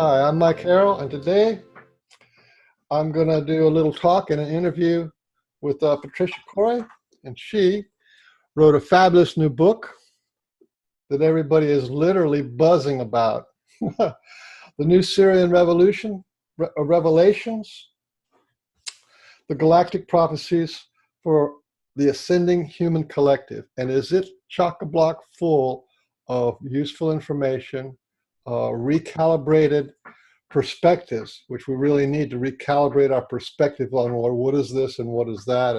Hi, I'm Mike Harrell, and today I'm going to do a little talk and an interview with Patricia Cori, and she wrote a fabulous new book that everybody is literally buzzing about. The new Sirian Revolution, Revelations, the Galactic Prophecies for the Ascending Human Collective. And is it chock-a-block full of useful information, recalibrated perspectives, which we really need to recalibrate our perspective on what is this and what is that,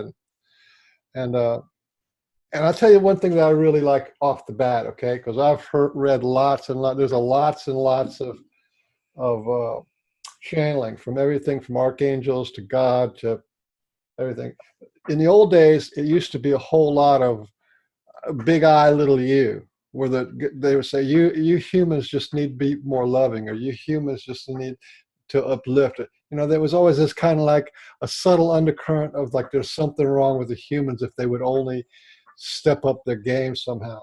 and I'll tell you one thing that I really like off the bat, okay? Because I've read lots and lots. There's lots and lots of channeling from everything from archangels to God to everything. In the old days, it used to be a whole lot of big I, little you, where they would say, you humans just need to be more loving, or you humans just need to uplift it. You know, there was always this kind of like a subtle undercurrent of like there's something wrong with the humans if they would only step up their game somehow.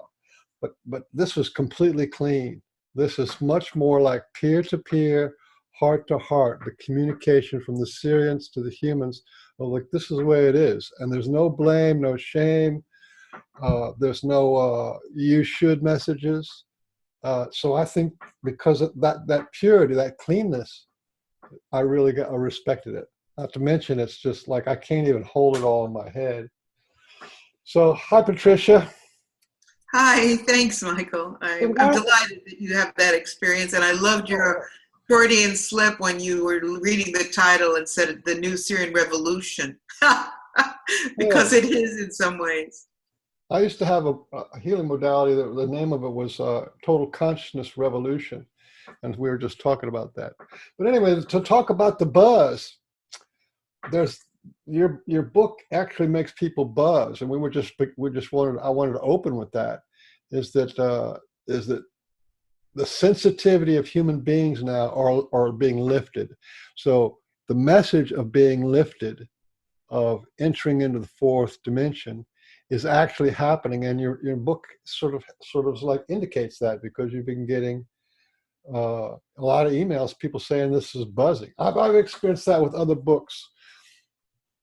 But this was completely clean. This is much more like peer-to-peer, heart-to-heart, the communication from the Syrians to the humans. Well, like, this is the way it is. And there's no blame, no shame. There's no you should messages. So I think because of that purity, that cleanness, I respected it. Not to mention, it's just like I can't even hold it all in my head. So, hi, Patricia. Hi, thanks, Michael. I'm delighted that you have that experience, and I loved your Freudian slip when you were reading the title and said the new Syrian Revolution, because it is in some ways. I used to have a healing modality that the name of it was Total Consciousness Revolution, and we were just talking about that. But anyway, to talk about the buzz, there's your book actually makes people buzz, and I wanted to open with that. Is that the sensitivity of human beings now are being lifted. So the message of being lifted, of entering into the fourth dimension, is actually happening, and your book sort of like indicates that, because you've been getting a lot of emails, people saying this is buzzing. I've experienced that with other books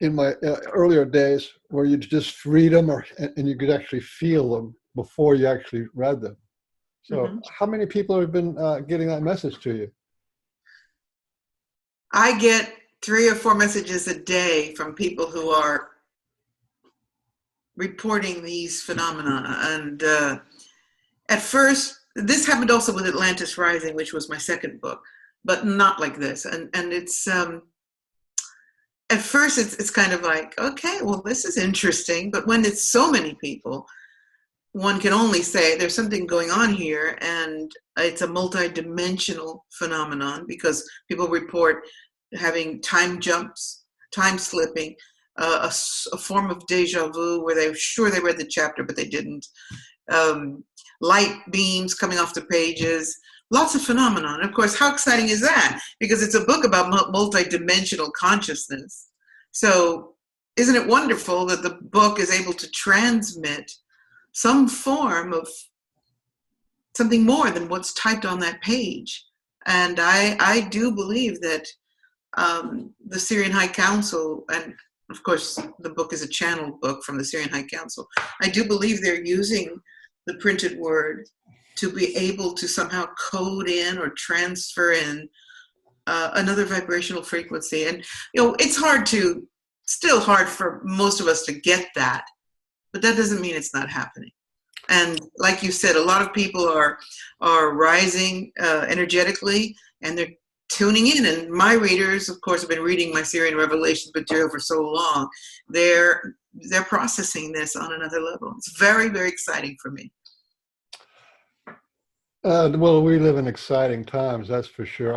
in my earlier days, where you just read them and you could actually feel them before you actually read them. So how many people have been getting that message to you? I get 3 or 4 messages a day from people who are reporting these phenomena. And at first, this happened also with Atlantis Rising, which was my second book, but not like this. And it's, at first it's kind of like, okay, well, this is interesting. But when it's so many people, one can only say there's something going on here, and it's a multi-dimensional phenomenon, because people report having time jumps, time slipping, a form of deja vu where they're sure they read the chapter, but they didn't. Light beams coming off the pages, lots of phenomenon. Of course, how exciting is that? Because it's a book about multi-dimensional consciousness. So isn't it wonderful that the book is able to transmit some form of something more than what's typed on that page? And I do believe that the Sirian High Council, and of course the book is a channeled book from the Sirian High Council, I do believe they're using the printed word to be able to somehow code in or transfer in another vibrational frequency. And it's still hard for most of us to get that, but that doesn't mean it's not happening. And like you said, a lot of people are rising energetically, and they're tuning in. And my readers, of course, have been reading my Sirian Revelations material for so long. They're processing this on another level. It's very, very exciting for me. Well, we live in exciting times, that's for sure.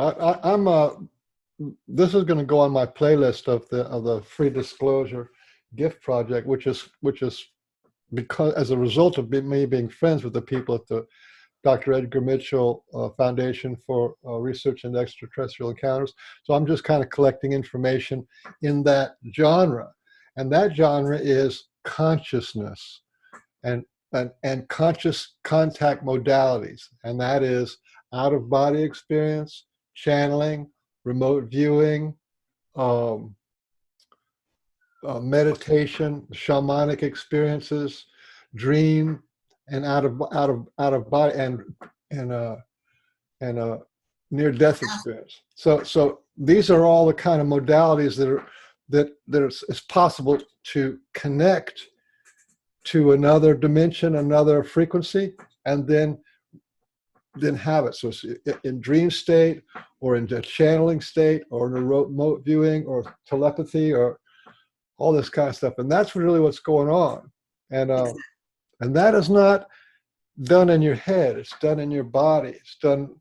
This is going to go on my playlist of the free disclosure gift project, which is because as a result of me being friends with the people at the Dr. Edgar Mitchell Foundation for Research into Extraterrestrial Encounters. So I'm just kind of collecting information in that genre, and that genre is consciousness and conscious contact modalities, and that is out-of-body experience, channeling, remote viewing, um, meditation, shamanic experiences, dream, and out of body and a near death experience. So these are all the kind of modalities it's possible to connect to another dimension, another frequency, and then have it. So it's in dream state, or in a channeling state, or in a remote viewing, or telepathy, or all this kind of stuff. And that's really what's going on. And that is not done in your head. It's done in your body. It's done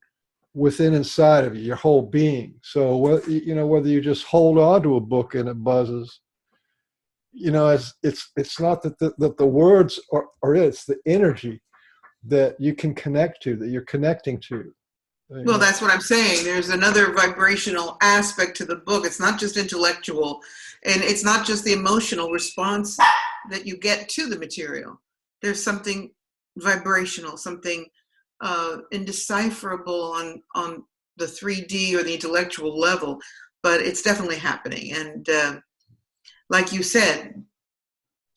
within inside of you, your whole being. So whether you just hold on to a book and it buzzes, it's not that the words are it's the energy that you can connect to, that you're connecting to. Well, that's what I'm saying. There's another vibrational aspect to the book. It's not just intellectual, and it's not just the emotional response that you get to the material. There's something vibrational, something indecipherable on the 3D or the intellectual level, but it's definitely happening. And like you said,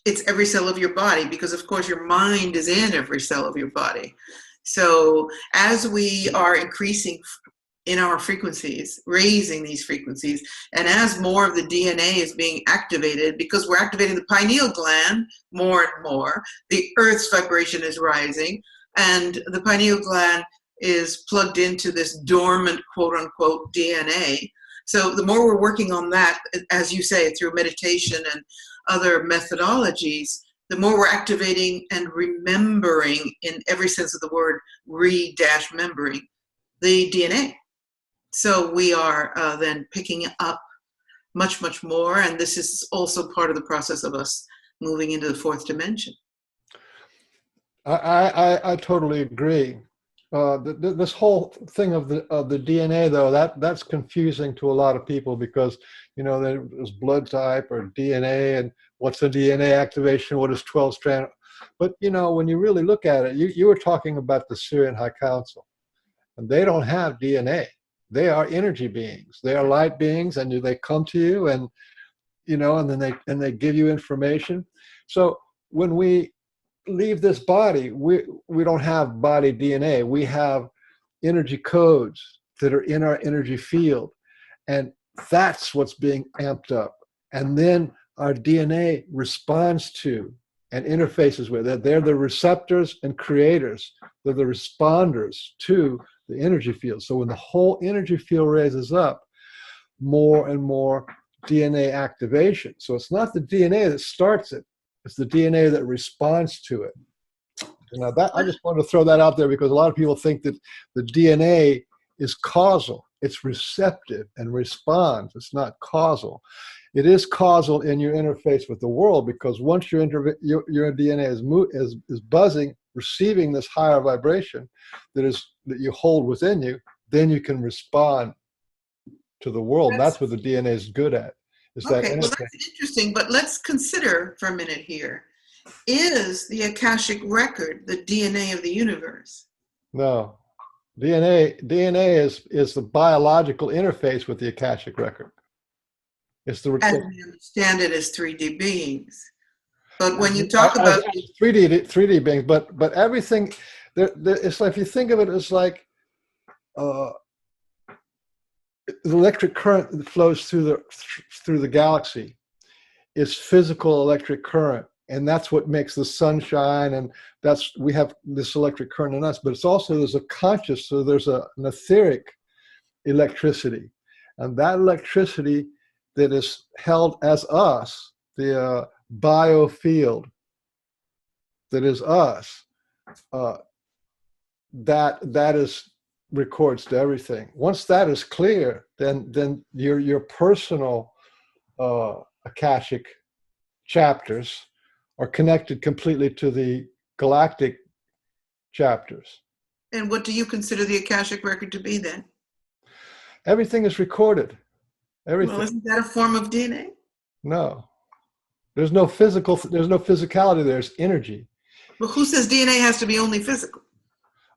it's every cell of your body, because of course your mind is in every cell of your body. So as we are increasing in our frequencies, raising these frequencies, and as more of the DNA is being activated, because we're activating the pineal gland more and more, the Earth's vibration is rising, and the pineal gland is plugged into this dormant, quote unquote, DNA. So the more we're working on that, as you say, through meditation and other methodologies, the more we're activating and remembering, in every sense of the word, remembering the DNA. So we are then picking up much, much more. And this is also part of the process of us moving into the fourth dimension. I totally agree. This whole thing of the DNA, though, that's confusing to a lot of people, because there's blood type or DNA, and what's a DNA activation, what is 12-strand. But when you really look at it, you were talking about the Sirian High Council, and they don't have DNA. They are energy beings. They are light beings, and they come to you, and and then they give you information. So when we leave this body, we don't have body DNA. We have energy codes that are in our energy field, and that's what's being amped up. And then our DNA responds to and interfaces with it. They're the receptors and creators. They're the responders to the energy field. So when the whole energy field raises up, more and more DNA activation. So it's not the DNA that starts it. It's the DNA that responds to it. That I just wanted to throw that out there, because a lot of people think that the DNA is causal. It's receptive and responds. It's not causal. It is causal in your interface with the world, because once your DNA is buzzing, receiving this higher vibration that you hold within you, then you can respond to the world. That's what the DNA is good at. Okay, well, that's interesting, but let's consider for a minute here. Is the Akashic record the DNA of the universe? No. DNA is the biological interface with the Akashic record. It's the as we understand it as 3D beings. But when you talk about 3D beings, but everything, it's like, if you think of it as like the electric current that flows through the galaxy is physical electric current, and that's what makes the sun shine, and we have this electric current in us. But it's also, there's a conscious, so there's an etheric electricity, and that electricity that is held as us, the biofield that is us, that is records to everything. Once that is clear, then your personal Akashic chapters are connected completely to the galactic chapters. And what do you consider the Akashic record to be then? Everything is recorded. Everything. Well, isn't that a form of DNA? No. There's no physicality, there's energy. Well, who says DNA has to be only physical?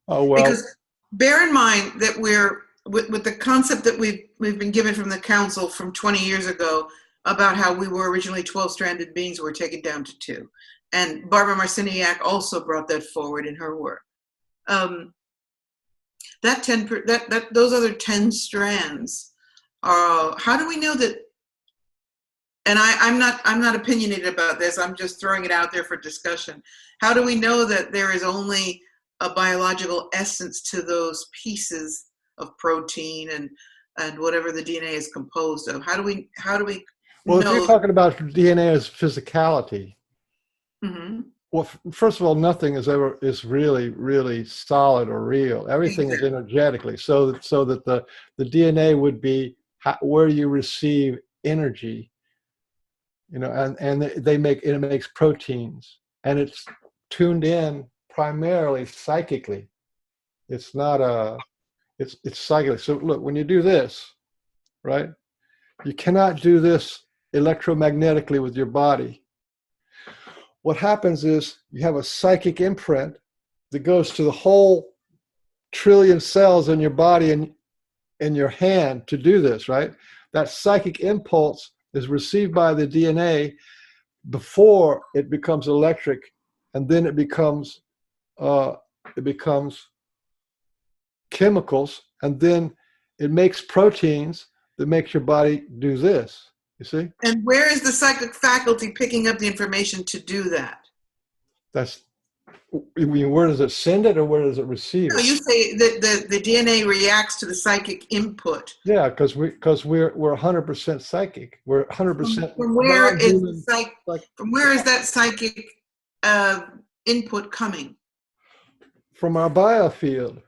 Oh, well. Because bear in mind that we're with the concept that we've been given from the council from 20 years ago about how we were originally 12-stranded beings, were taken down to 2. And Barbara Marciniak also brought that forward in her work. Those other 10 strands are, how do we know that? And I'm not opinionated about this. I'm just throwing it out there for discussion. How do we know that there is only a biological essence to those pieces of protein and whatever the DNA is composed of? How do we Well, know? if you're talking about DNA as physicality, Mm-hmm. well, first of all, nothing is really, really solid or real. Everything is energetically. So that the DNA would be where you receive energy, and it makes proteins, and it's tuned in primarily psychically. It's not it's psychically. So look, when you do this, right, you cannot do this electromagnetically with your body. What happens is you have a psychic imprint that goes to the whole trillion cells in your body and in your hand to do this, right? That psychic impulse is received by the DNA before it becomes electric, and then it becomes chemicals, and then it makes proteins that makes your body do this. You see? And where is the psychic faculty picking up the information to do that? Where does it send it, or where does it receive it? No, you say that the DNA reacts to the psychic input. Yeah, because we're 100% psychic. We're 100%. From where is that psychic input coming? From our biofield.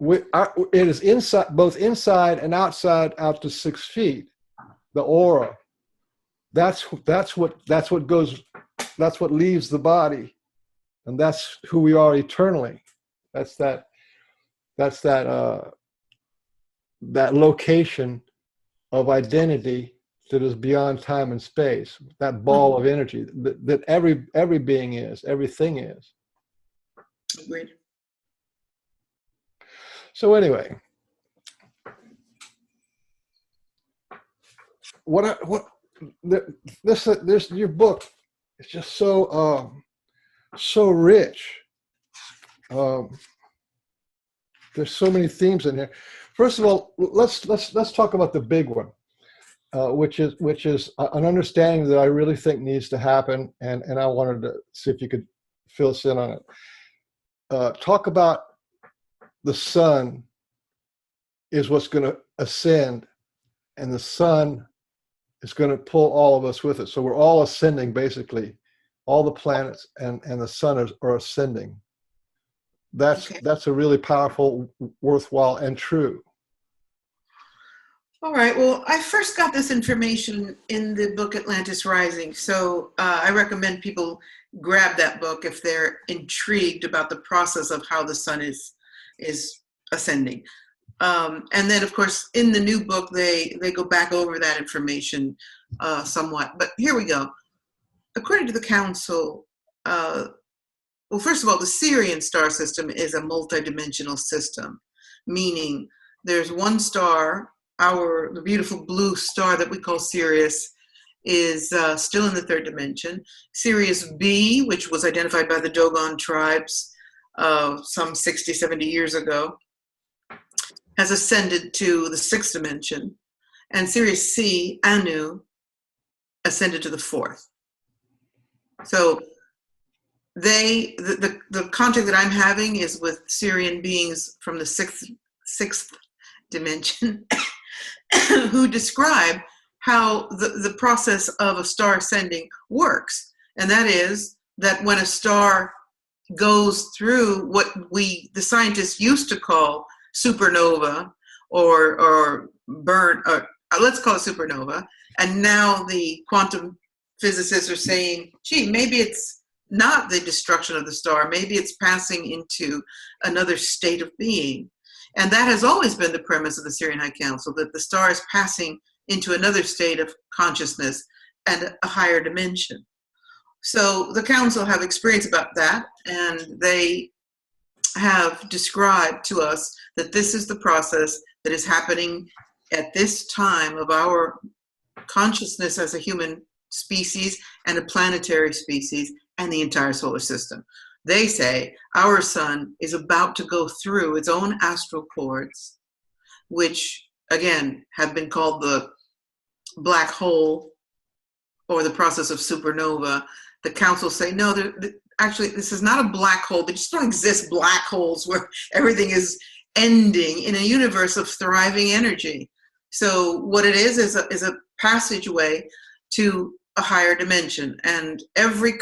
It is inside, both inside and outside, out to 6 feet. The aura. That's what leaves the body, and that's who we are eternally. That's that location of identity that is beyond time and space. That ball of energy that every being is, everything is. Agreed. So anyway. This your book is just so rich. There's so many themes in here. First of all, let's talk about the big one, which is an understanding that I really think needs to happen, and I wanted to see if you could fill us in on it. Talk about the sun is what's going to ascend, and the sun is going to pull all of us with it. So we're all ascending, basically. All the planets and the sun are ascending. That's a really powerful, worthwhile, and true. All right. Well, I first got this information in the book Atlantis Rising. So I recommend people grab that book if they're intrigued about the process of how the sun is ascending. And then, of course, in the new book, they go back over that information somewhat. But here we go. According to the council, well, first of all, the Sirian star system is a multidimensional system, meaning there's one star, the beautiful blue star that we call Sirius, is still in the 3rd dimension. Sirius B, which was identified by the Dogon tribes some 60, 70 years ago, has ascended to the 6th dimension, and Sirius C, Anu, ascended to the 4th. So the contact that I'm having is with Sirian beings from the sixth dimension who describe how the process of a star ascending works. And that is that when a star goes through what the scientists used to call supernova or burn, or let's call it supernova, and now the quantum physicists are saying, gee, maybe it's not the destruction of the star, maybe it's passing into another state of being. And that has always been the premise of the Sirian High Council, that the star is passing into another state of consciousness and a higher dimension. So the council have experience about that, and they have described to us that this is the process that is happening at this time of our consciousness as a human species and a planetary species and the entire solar system. They say our sun is about to go through its own astral cords, which again have been called the black hole or the process of supernova. The council say, no, actually, this is not a black hole. There just don't exist black holes where everything is ending in a universe of thriving energy. So what it is a passageway to a higher dimension. And every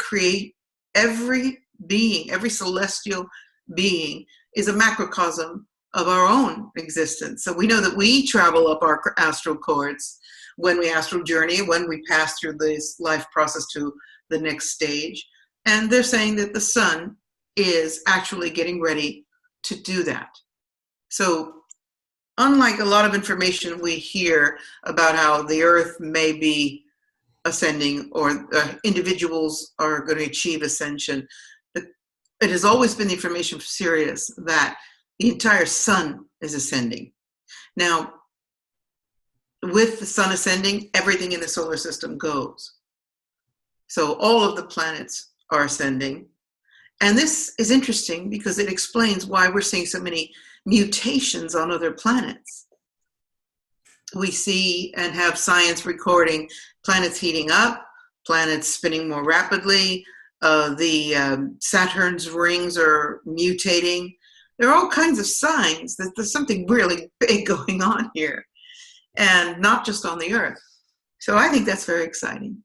being, every celestial being is a macrocosm of our own existence. So we know that we travel up our astral cords when we astral journey, when we pass through this life process to the next stage. And they're saying that the sun is actually getting ready to do that. So unlike a lot of information we hear about how the earth may be ascending or individuals are going to achieve ascension, it has always been the information from Sirius that the entire sun is ascending. Now, with the sun ascending, everything in the solar system goes. So all of the planets are ascending. And this is interesting because it explains why we're seeing so many mutations on other planets. We see and have science recording planets heating up, planets spinning more rapidly, Saturn's rings are mutating. There are all kinds of signs that there's something really big going on here, and not just on the Earth. So I think that's very exciting.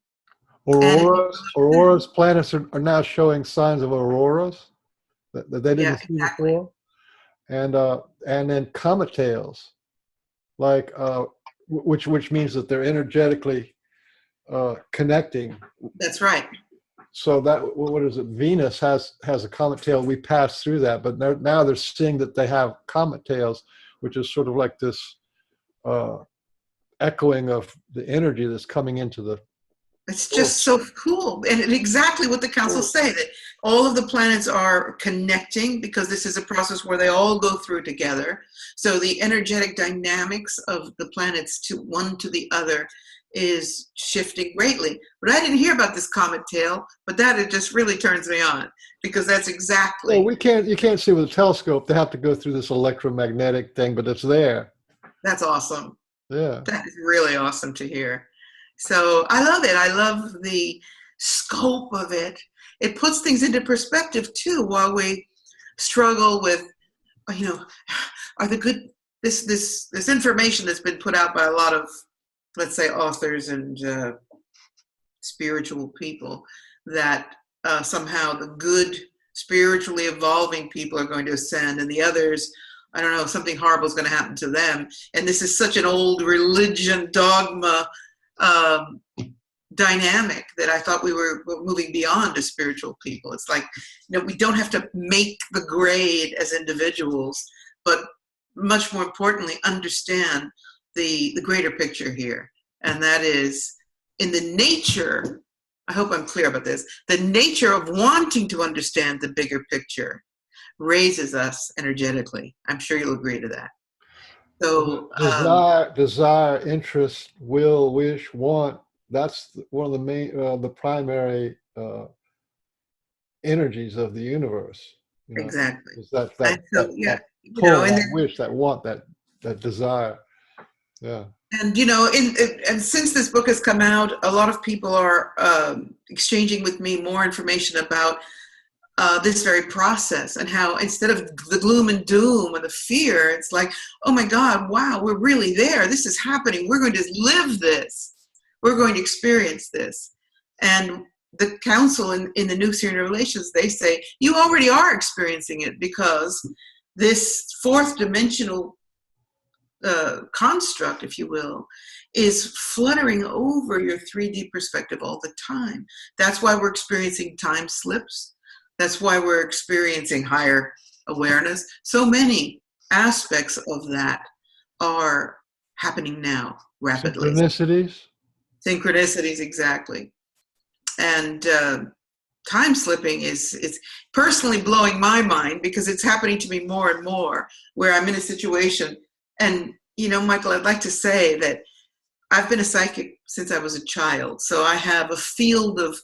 Auroras, planets are now showing signs of auroras that they didn't see before. And then comet tails, like which means that they're energetically connecting. That's right. So that, what is it? Venus has a comet tail. We passed through that, but now they're seeing that they have comet tails, which is sort of like this echoing of the energy that's coming into the. It's just so cool, and exactly what the council say, that all of the planets are connecting because this is a process where they all go through together. So the energetic dynamics of the planets to one to the other is shifting greatly. But I didn't hear about this comet tail, but that it just really turns me on because that's exactly. Well, you can't see with a telescope. They have to go through this electromagnetic thing, but it's there. That's awesome. Yeah. That is really awesome to hear. So I love it. I love the scope of it. It puts things into perspective too, while we struggle with, are the good, this information that's been put out by a lot of, let's say, authors and spiritual people, that somehow the good spiritually evolving people are going to ascend and the others, I don't know, something horrible is going to happen to them. And this is such an old religion dogma dynamic that I thought we were moving beyond as spiritual people. It's like, we don't have to make the grade as individuals, but much more importantly, understand the greater picture here. And that is in the nature, I hope I'm clear about this, the nature of wanting to understand the bigger picture raises us energetically. I'm sure you'll agree to that. So desire, interest, will, wish, want, that's one of the main, the primary energies of the universe. Exactly. That wish, that want, that desire. Yeah. And, and since this book has come out, a lot of people are exchanging with me more information about this very process and how instead of the gloom and doom and the fear, it's like, oh my God, wow, we're really there. This is happening. We're going to live this. We're going to experience this. And the council in the New Sirian Relations, they say, you already are experiencing it because this fourth dimensional construct, if you will, is fluttering over your 3D perspective all the time. That's why we're experiencing time slips. That's why we're experiencing higher awareness. So many aspects of that are happening now rapidly. Synchronicities, exactly. And time slipping is personally blowing my mind because it's happening to me more and more where I'm in a situation and, Michael, I'd like to say that I've been a psychic since I was a child. So I have a field of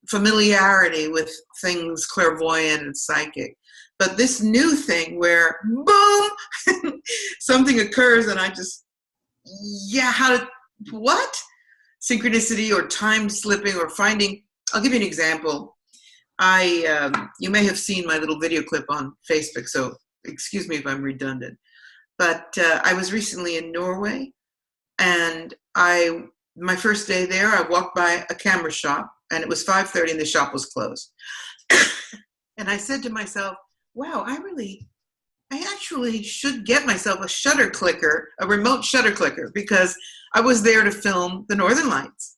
familiarity with things clairvoyant and psychic. But this new thing where, boom, something occurs and I just, what? Synchronicity or time slipping or finding. I'll give you an example. You may have seen my little video clip on Facebook, so excuse me if I'm redundant. But I was recently in Norway, and my first day there, I walked by a camera shop, and it was 5:30 and the shop was closed. And I said to myself, wow, I actually should get myself a remote shutter clicker, because I was there to film the Northern Lights.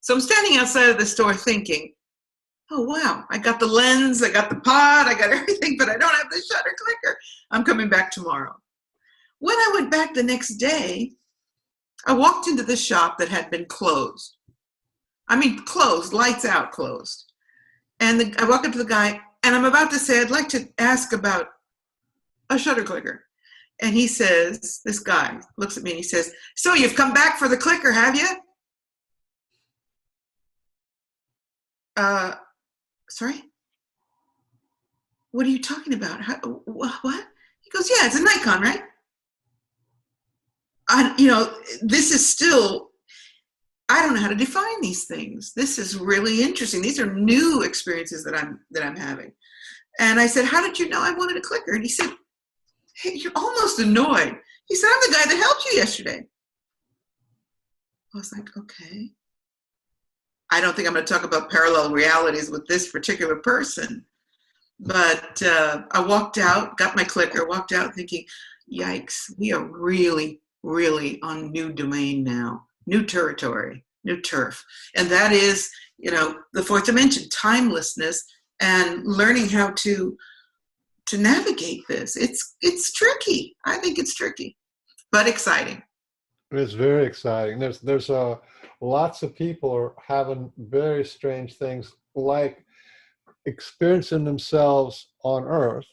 So I'm standing outside of the store thinking, oh, wow, I got the lens, I got the pod, I got everything, but I don't have the shutter clicker. I'm coming back tomorrow. When I went back the next day, I walked into the shop that had been closed. I mean, closed, lights out, closed. And I walk up to the guy, and I'm about to say, I'd like to ask about a shutter clicker. And he says, this guy looks at me and he says, so you've come back for the clicker, have you? Sorry? What are you talking about? What? He goes, yeah, it's a Nikon, right? This is still, I don't know how to define these things. This is really interesting. These are new experiences that I'm having. And I said, how did you know I wanted a clicker? And he said, hey, you're almost annoyed. He said, I'm the guy that helped you yesterday. I was like, okay. I don't think I'm going to talk about parallel realities with this particular person. But I walked out, got my clicker, walked out thinking, yikes, we are really, really on new domain now, new territory, new turf. And that is, the fourth dimension, timelessness, and learning how to navigate this. It's tricky. I think it's tricky, but exciting. It's very exciting. There's lots of people are having very strange things, like experiencing themselves on Earth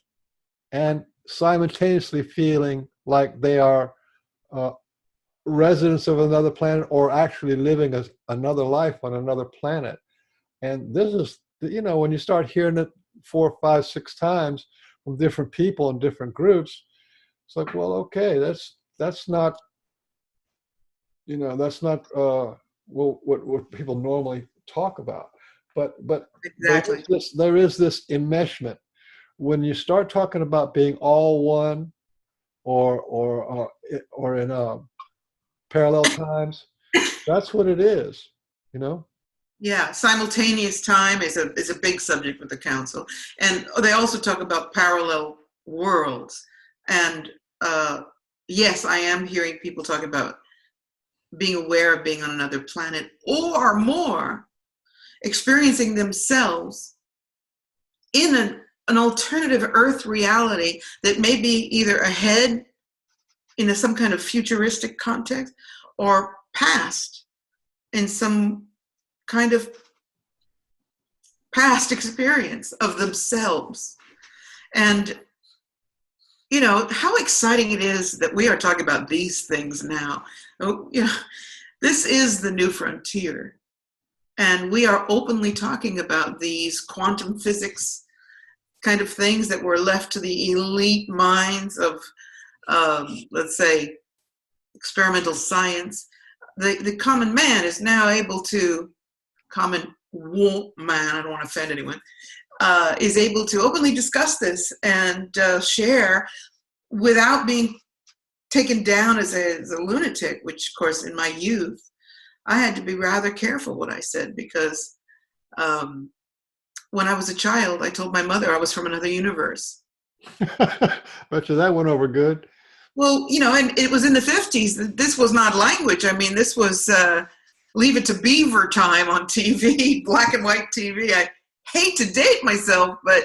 and simultaneously feeling like they are residents of another planet, or actually living another life on another planet. And this is, when you start hearing it 4, 5, 6 times from different people in different groups, it's like, well, okay, that's not what people normally talk about. But Exactly. there is this enmeshment when you start talking about being all one, or in parallel times. That's what it is, Yeah, simultaneous time is a big subject with the council, and they also talk about parallel worlds. And yes, I am hearing people talk about being aware of being on another planet, or more, experiencing themselves in an alternative Earth reality that may be either ahead in some kind of futuristic context, or past in some kind of past experience of themselves. And how exciting it is that we are talking about these things now. This is the new frontier, and we are openly talking about these quantum physics kind of things that were left to the elite minds of let's say experimental science. The common man is now able to, common man, I don't want to offend anyone, is able to openly discuss this and share without being taken down as a lunatic, which, of course, in my youth, I had to be rather careful what I said, because when I was a child, I told my mother I was from another universe. Bet you that went over good. Well, and it was in the 50s. This was not language. I mean, this was Leave It to Beaver time on TV, black and white TV. I hate to date myself, but,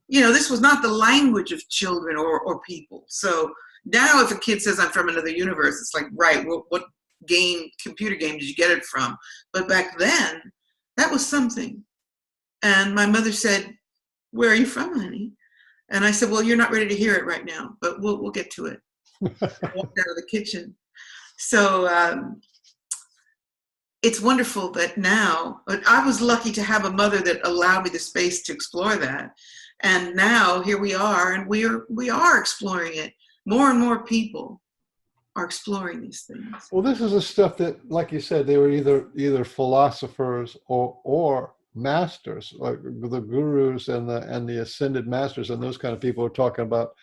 this was not the language of children or people. So now if a kid says I'm from another universe, it's like, right, what computer game did you get it from? But back then, that was something. And my mother said, where are you from, honey? And I said, well, you're not ready to hear it right now, but we'll get to it. walked out of the kitchen. So it's wonderful that now, I was lucky to have a mother that allowed me the space to explore that. And now here we are, and we are exploring it. More and more people are exploring these things. Well, this is the stuff that, like you said, they were either philosophers or masters, like the gurus and the ascended masters and those kind of people are talking about,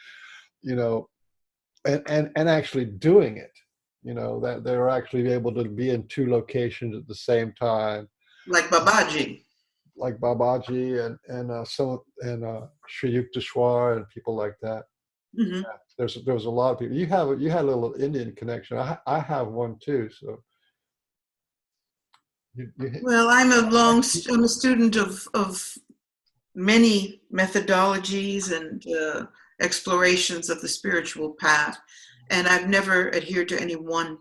you know, and actually doing it. You know, that they're actually able to be in two locations at the same time. Like Babaji. Like Babaji and Sri Yukteswar and people like that. Mm-hmm. Yeah, there was a lot of people. You had a little Indian connection. I have one too. So. Well, I'm a student of many methodologies and explorations of the spiritual path, and I've never adhered to any one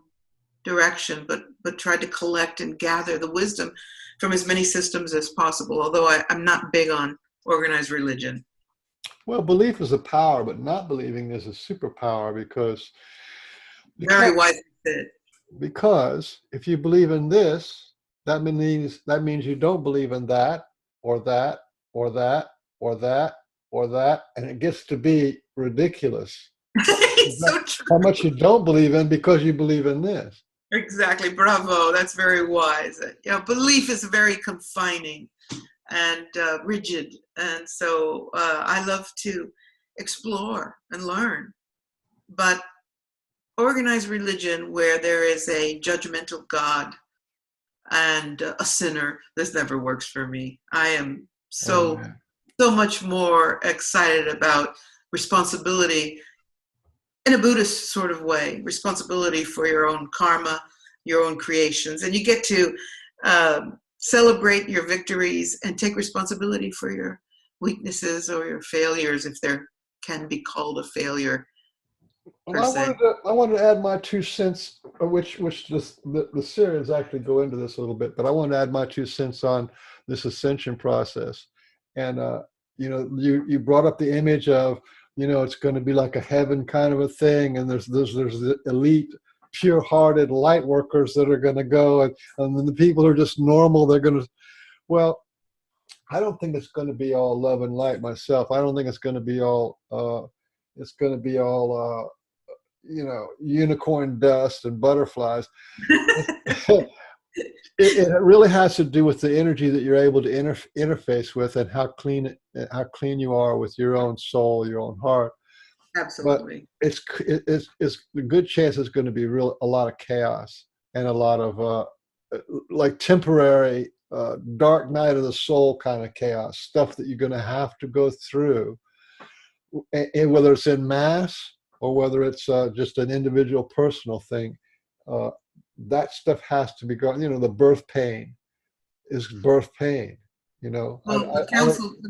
direction, but tried to collect and gather the wisdom from as many systems as possible, although I'm not big on organized religion. Well, belief is a power, but not believing is a superpower because Very wisely said. Because if you believe in this, that means you don't believe in that or that or that or that or that, and it gets to be ridiculous. It's so true. How much you don't believe in because you believe in this. Exactly. Bravo. That's very wise. You know, belief is very confining and rigid. And so I love to explore and learn. But organized religion where there is a judgmental God and a sinner, this never works for me. I am so much more excited about responsibility in a Buddhist sort of way, responsibility for your own karma, your own creations. And you get to celebrate your victories and take responsibility for your weaknesses or your failures, if there can be called a failure. Well, I wanted to add my 2 cents, which the Syrians actually go into this a little bit, but I want to add my 2 cents on this ascension process. And you know, you brought up the image of, you know, it's going to be like a heaven kind of a thing, and there's the elite, pure-hearted light workers that are going to go, and then the people who are just normal, they're going to. Well, I don't think it's going to be all love and light myself. I don't think it's going to be all. You know, unicorn dust and butterflies. It really has to do with the energy that you're able to interface with, and how clean you are with your own soul, your own heart. Absolutely. But it's a good chance it's going to be a lot of chaos and a lot of like temporary dark night of the soul kind of chaos, stuff that you're going to have to go through, and whether it's in mass or whether it's just an individual personal thing, that stuff has to be gone. You know, the birth pain is birth pain, you know. Well, the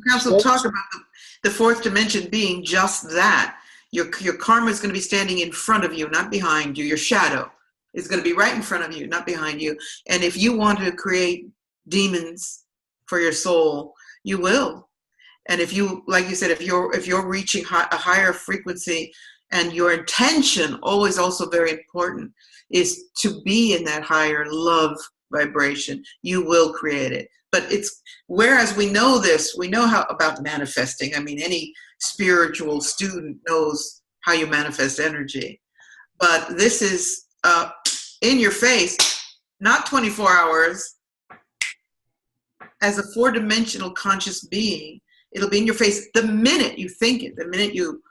council talk about the fourth dimension being just that. Your karma is going to be standing in front of you, not behind you. Your shadow is going to be right in front of you, not behind you. And if you want to create demons for your soul, you will. And if you, like you said, if you're reaching a higher frequency, and your intention, always also very important, is to be in that higher love vibration, you will create it. But whereas we know this, we know how about manifesting. I mean, any spiritual student knows how you manifest energy. But this is in your face, not 24 hours. As a 4-dimensional conscious being, it'll be in your face the minute you think it, the minute you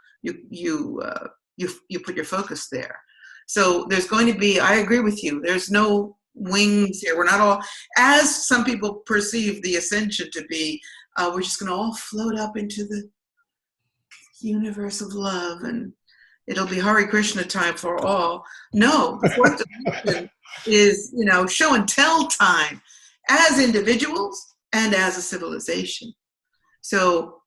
put your focus there. So there's going to be, I agree with you, there's no wings here. We're not all, as some people perceive the ascension to be, we're just going to all float up into the universe of love, and it'll be Hare Krishna time for all. No, the fourth dimension is, you know, show and tell time as individuals and as a civilization. So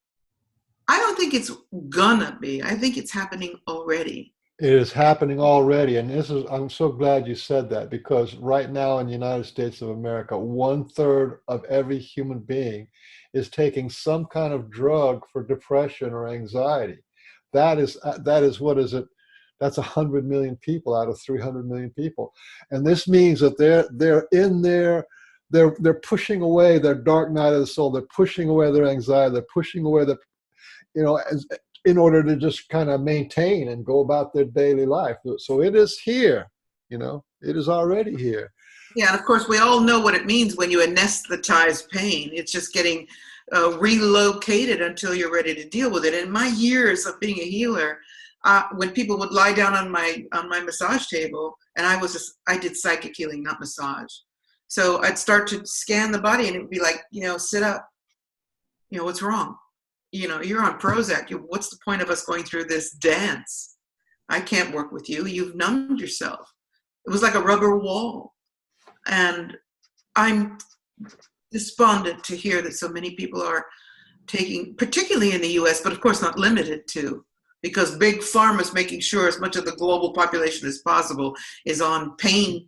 I don't think it's gonna be. I think it's happening already. It is happening already, and I'm so glad you said that, because right now in the United States of America, 1/3 of every human being is taking some kind of drug for depression or anxiety. That is what is it? That's 100 million people out of 300 million people. And this means that they're in there, they're pushing away their dark night of the soul. They're pushing away their anxiety. They're pushing away in order to just kind of maintain and go about their daily life. So it is here, it is already here. Yeah, and of course, we all know what it means when you anesthetize pain. It's just getting relocated until you're ready to deal with it. In my years of being a healer, when people would lie down on my massage table, and I did psychic healing, not massage. So I'd start to scan the body, and it would be like, sit up. What's wrong? You're on Prozac. What's the point of us going through this dance? I can't work with you. You've numbed yourself. It was like a rubber wall. And I'm despondent to hear that so many people are taking, particularly in the US, but of course not limited to, because big pharma is making sure as much of the global population as possible is on pain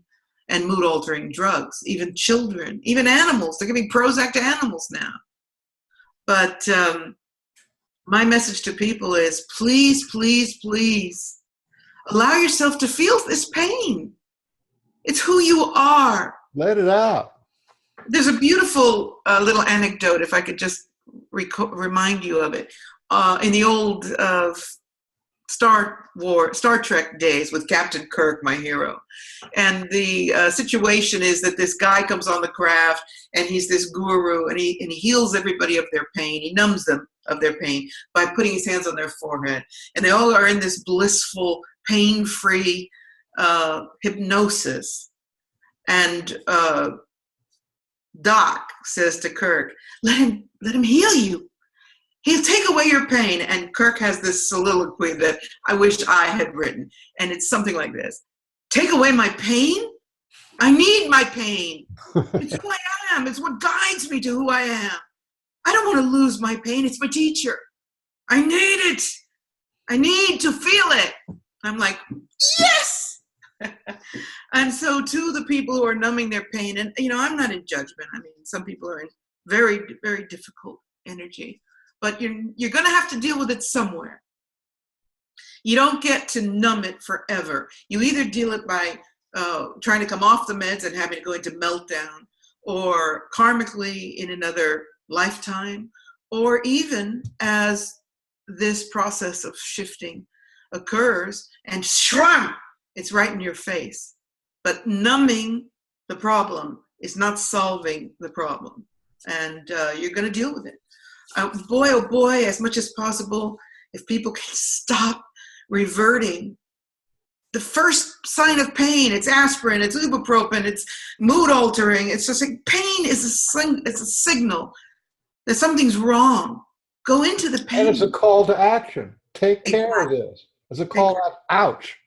and mood-altering drugs. Even children, even animals. They're giving Prozac to animals now. But my message to people is, please, please, please, allow yourself to feel this pain. It's who you are. Let it out. There's a beautiful little anecdote, if I could just remind you of it. In the old Star Trek days with Captain Kirk, my hero. And the situation is that this guy comes on the craft, and he's this guru, and he heals everybody of their pain. He numbs them of their pain by putting his hands on their forehead. And they all are in this blissful, pain-free hypnosis. And Doc says to Kirk, let him heal you. He'll take away your pain. And Kirk has this soliloquy that I wish I had written. And it's something like this. Take away my pain? I need my pain. It's who I am. It's what guides me to who I am. I don't want to lose my pain. It's my teacher. I need it. I need to feel it. I'm like, yes! And so to the people who are numbing their pain, and I'm not in judgment. I mean, some people are in very, very difficult energy, but you're going to have to deal with it somewhere. You don't get to numb it forever. You either deal it by trying to come off the meds and having to go into meltdown, or karmically in another lifetime, or even as this process of shifting occurs and shram, it's right in your face. But numbing the problem is not solving the problem. And you're going to deal with it. Boy, oh boy, as much as possible, if people can stop reverting. The first sign of pain, it's aspirin, it's ibuprofen, it's mood altering. It's just like pain is a signal that something's wrong. Go into the pain. And it's a call to action. Take care of this. It's a call out, ouch.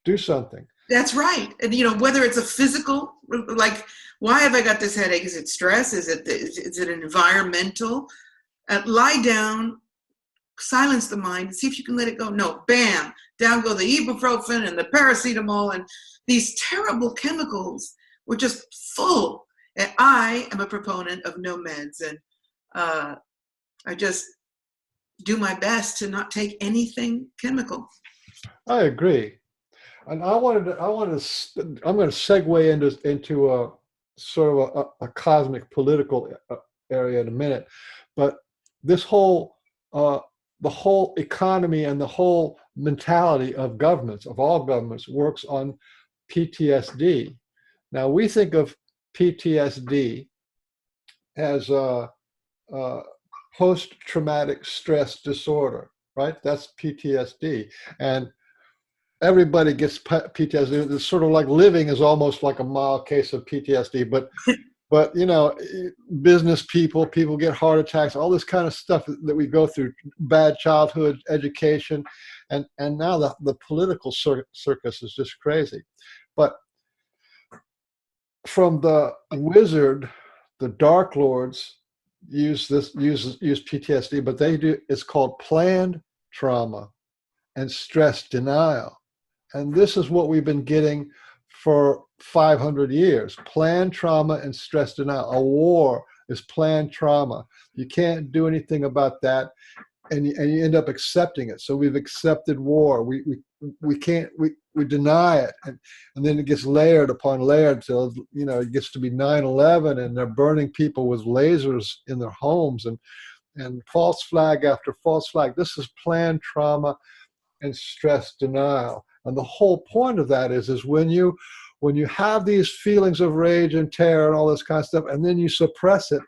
Do something. That's right. And whether it's a physical, like, why have I got this headache? Is it stress? Is it environmental? Lie down, silence the mind, see if you can let it go. No, bam, down go the ibuprofen and the paracetamol and these terrible chemicals. We're just full. And I am a proponent of no meds, and I just do my best to not take anything chemical. I agree. And I'm going to segue into a sort of a cosmic political area in a minute, but this whole the whole economy and the whole mentality of governments, of all governments, works on PTSD. Now we think of PTSD as a post-traumatic stress disorder, right? That's PTSD, and everybody gets PTSD. It's sort of like living is almost like a mild case of PTSD, but business people get heart attacks, all this kind of stuff that we go through, bad childhood education, and now the political circus is just crazy. But from the wizard, the Dark Lords use PTSD, but they do, it's called planned trauma and stress denial. And this is what we've been getting for 500 years. Planned trauma and stress denial. A war is planned trauma. You can't do anything about that. and you end up accepting it. So we've accepted war. We can't, we deny it. And then it gets layered upon layered until, you know, it gets to be 9/11 and they're burning people with lasers in their homes and false flag after false flag. This is planned trauma and stress denial. And the whole point of that is when you have these feelings of rage and terror and all this kind of stuff, and then you suppress it,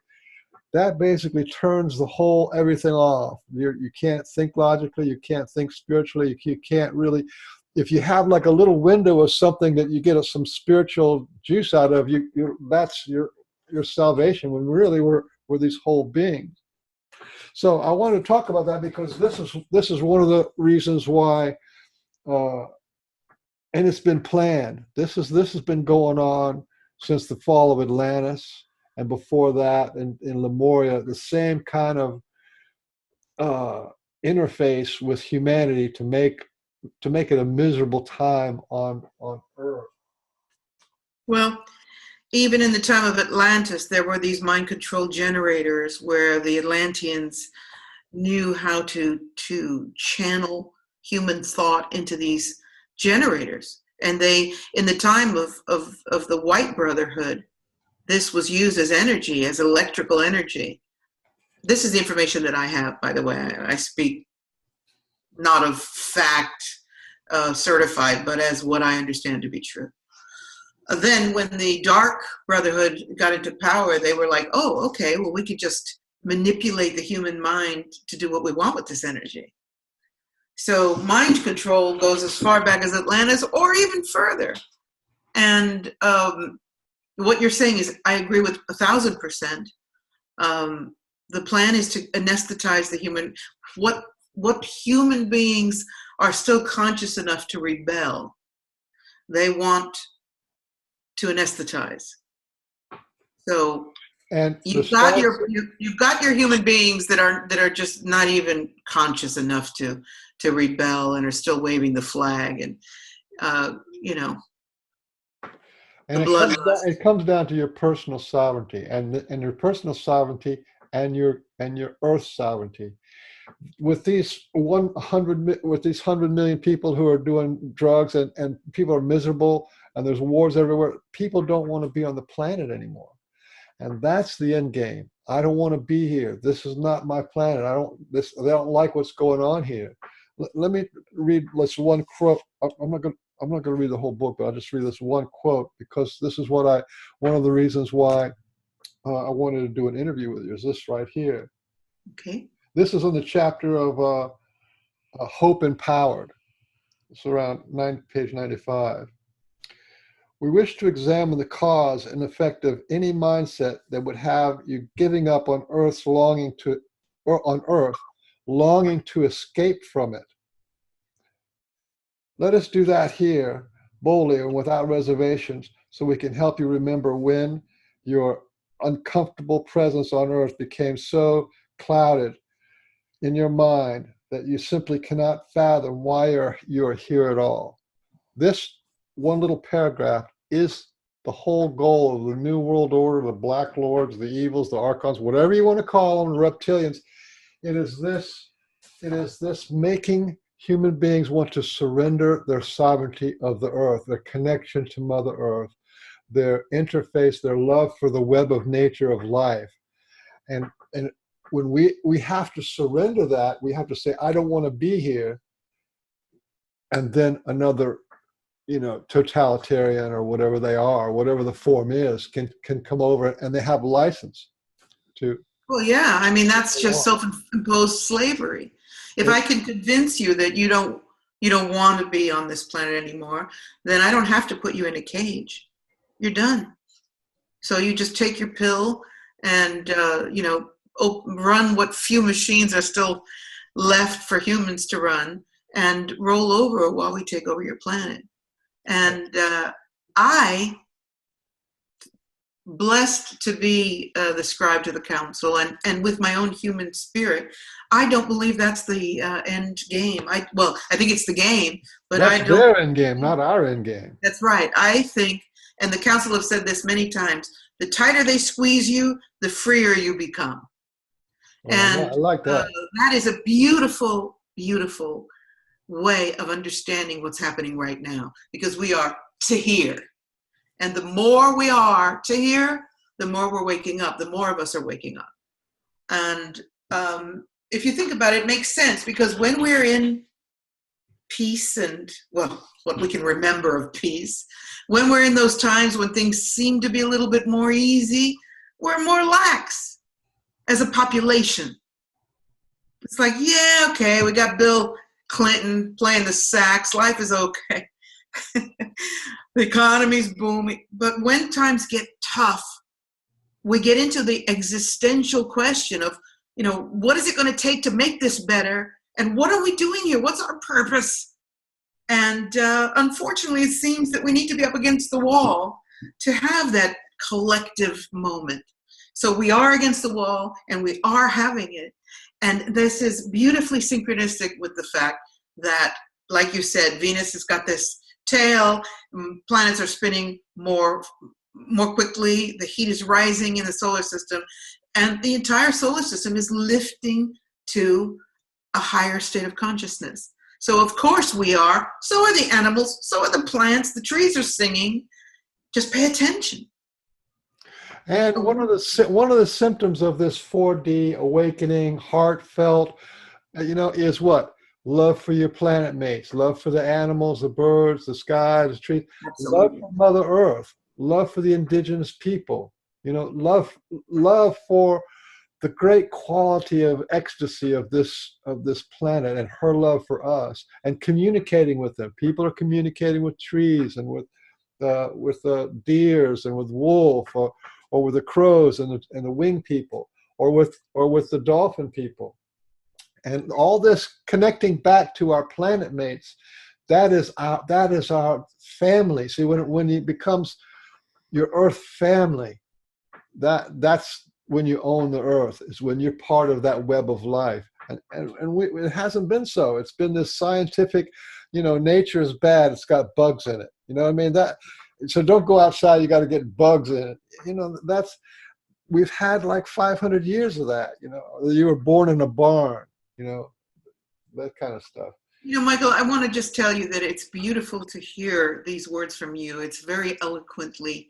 that basically turns the whole everything off. You can't think logically, you can't think spiritually, you can't really. If you have like a little window of something that you get some spiritual juice out of, that's your salvation. When really we're these whole beings. So I want to talk about that because this is one of the reasons why, and it's been planned. This has been going on since the fall of Atlantis. And before that, in Lemuria, the same kind of interface with humanity to make it a miserable time on Earth. Well, even in the time of Atlantis, there were these mind control generators where the Atlanteans knew how to channel human thought into these generators. And they, in the time of the White Brotherhood, this was used as energy, as electrical energy. This is the information that I have, by the way. I speak not of fact certified, but as what I understand to be true. Then when the Dark Brotherhood got into power, they were like, oh, okay, well, we could just manipulate the human mind to do what we want with this energy. So mind control goes as far back as Atlantis or even further. And what you're saying is, I agree with 1,000%. The plan is to anesthetize the human. What human beings are still conscious enough to rebel, they want to anesthetize. So and you've got your human beings that are just not even conscious enough to rebel and are still waving the flag and you know. And it comes down to your personal sovereignty and your personal sovereignty and your Earth sovereignty. With these 100 million people who are doing drugs and people are miserable and there's wars everywhere, people don't want to be on the planet anymore. And that's the end game. I don't want to be here. This is not my planet. They don't like what's going on here. Let me read one quote. I'm not going to read the whole book, but I'll just read this one quote because this is one of the reasons why I wanted to do an interview with you. Is this right here? Okay. This is in the chapter of Hope Empowered. It's around page 95. We wish to examine the cause and effect of any mindset that would have you giving up on Earth, longing to escape from it. Let us do that here, boldly and without reservations, so we can help you remember when your uncomfortable presence on Earth became so clouded in your mind that you simply cannot fathom why you are here at all. This one little paragraph is the whole goal of the New World Order, the Black Lords, the evils, the Archons, whatever you want to call them, the reptilians. It is this making human beings want to surrender their sovereignty of the earth, their connection to Mother Earth, their interface, their love for the web of nature of life. And when we have to surrender that, we have to say, I don't want to be here. And then another, totalitarian or whatever they are, whatever the form is, can come over and they have license to. Well, yeah, I mean, that's just self-imposed slavery. If I can convince you that you don't want to be on this planet anymore, then I don't have to put you in a cage. You're done. So you just take your pill and, run what few machines are still left for humans to run and roll over while we take over your planet. And I, blessed to be the scribe to the council and with my own human spirit, I don't believe that's the end game. I think it's the game, but that's I don't. Their end game, not our end game. That's right. I think, and the council have said this many times, the tighter they squeeze you, the freer you become. And I like that. that is a beautiful, beautiful way of understanding what's happening right now, because we are to hear. And the more we are to hear, the more we're waking up, the more of us are waking up. And if you think about it, it makes sense, because when we're in peace and, well, what we can remember of peace, when we're in those times when things seem to be a little bit more easy, we're more lax as a population. It's like, yeah, okay, we got Bill Clinton playing the sax, life is okay. The economy's booming. But when times get tough, we get into the existential question of, what is it going to take to make this better? And what are we doing here? What's our purpose? And unfortunately, it seems that we need to be up against the wall to have that collective moment. So we are against the wall and we are having it. And this is beautifully synchronistic with the fact that, like you said, Venus has got this tail, planets are spinning more quickly, the heat is rising in the solar system, and the entire solar system is lifting to a higher state of consciousness. So of course we are, so are the animals, so are the plants, the trees are singing. Just pay attention. And one of the symptoms of this 4D awakening, heartfelt, is what? Love for your planet mates, love for the animals, the birds, the sky, the trees, love for Mother Earth, love for the indigenous people, love for the great quality of ecstasy of this planet and her love for us, and communicating with them. People are communicating with trees and with the deers and with wolf, or with the crows and the wing people, or with the dolphin people. And all this connecting back to our planet mates, that is our family. See, when it becomes your Earth family, that's when you own the Earth, is when you're part of that web of life. And it hasn't been so. It's been this scientific, nature is bad, it's got bugs in it. You know what I mean? So don't go outside, you got to get bugs in it. We've had like 500 years of that. You were born in a barn, that kind of stuff. Michael, I want to just tell you that it's beautiful to hear these words from you. It's very eloquently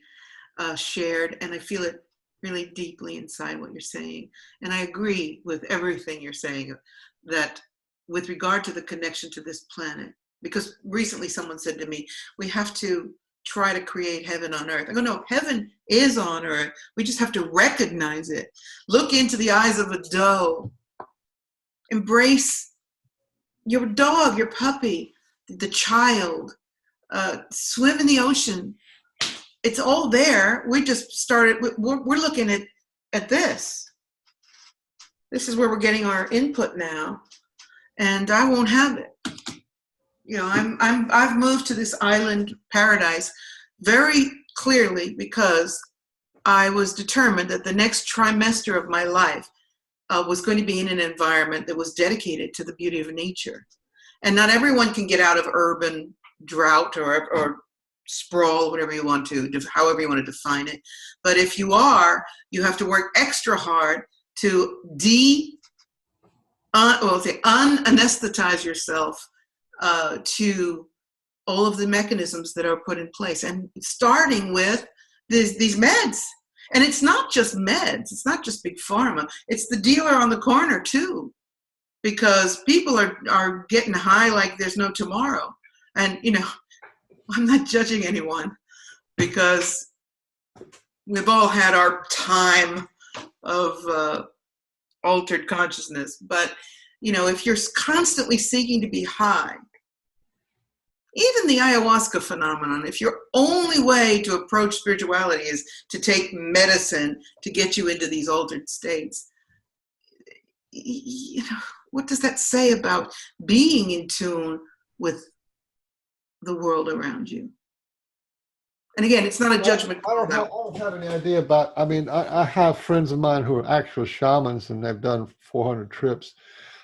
shared, and I feel it really deeply inside what you're saying. And I agree with everything you're saying, that with regard to the connection to this planet, because recently someone said to me, we have to try to create heaven on earth. I go, no, heaven is on earth. We just have to recognize it. Look into the eyes of a doe. Embrace your dog, your puppy, the child. Swim in the ocean. It's all there. We just started, we're looking at this. This is where we're getting our input now. And I won't have it. I've moved to this island paradise very clearly because I was determined that the next trimester of my life was going to be in an environment that was dedicated to the beauty of nature. And not everyone can get out of urban drought or sprawl, whatever you want to, however you want to define it. But if you are, you have to work extra hard to unanesthetize yourself to all of the mechanisms that are put in place, and starting with these meds. And it's not just meds, it's not just big pharma, it's the dealer on the corner too, because people are getting high like there's no tomorrow. And I'm not judging anyone, because we've all had our time of altered consciousness. But if you're constantly seeking to be high, even the ayahuasca phenomenon, if your only way to approach spirituality is to take medicine to get you into these altered states, what does that say about being in tune with the world around you? And again, it's not a judgment. I don't have any idea about, I have friends of mine who are actual shamans, and they've done 400 trips.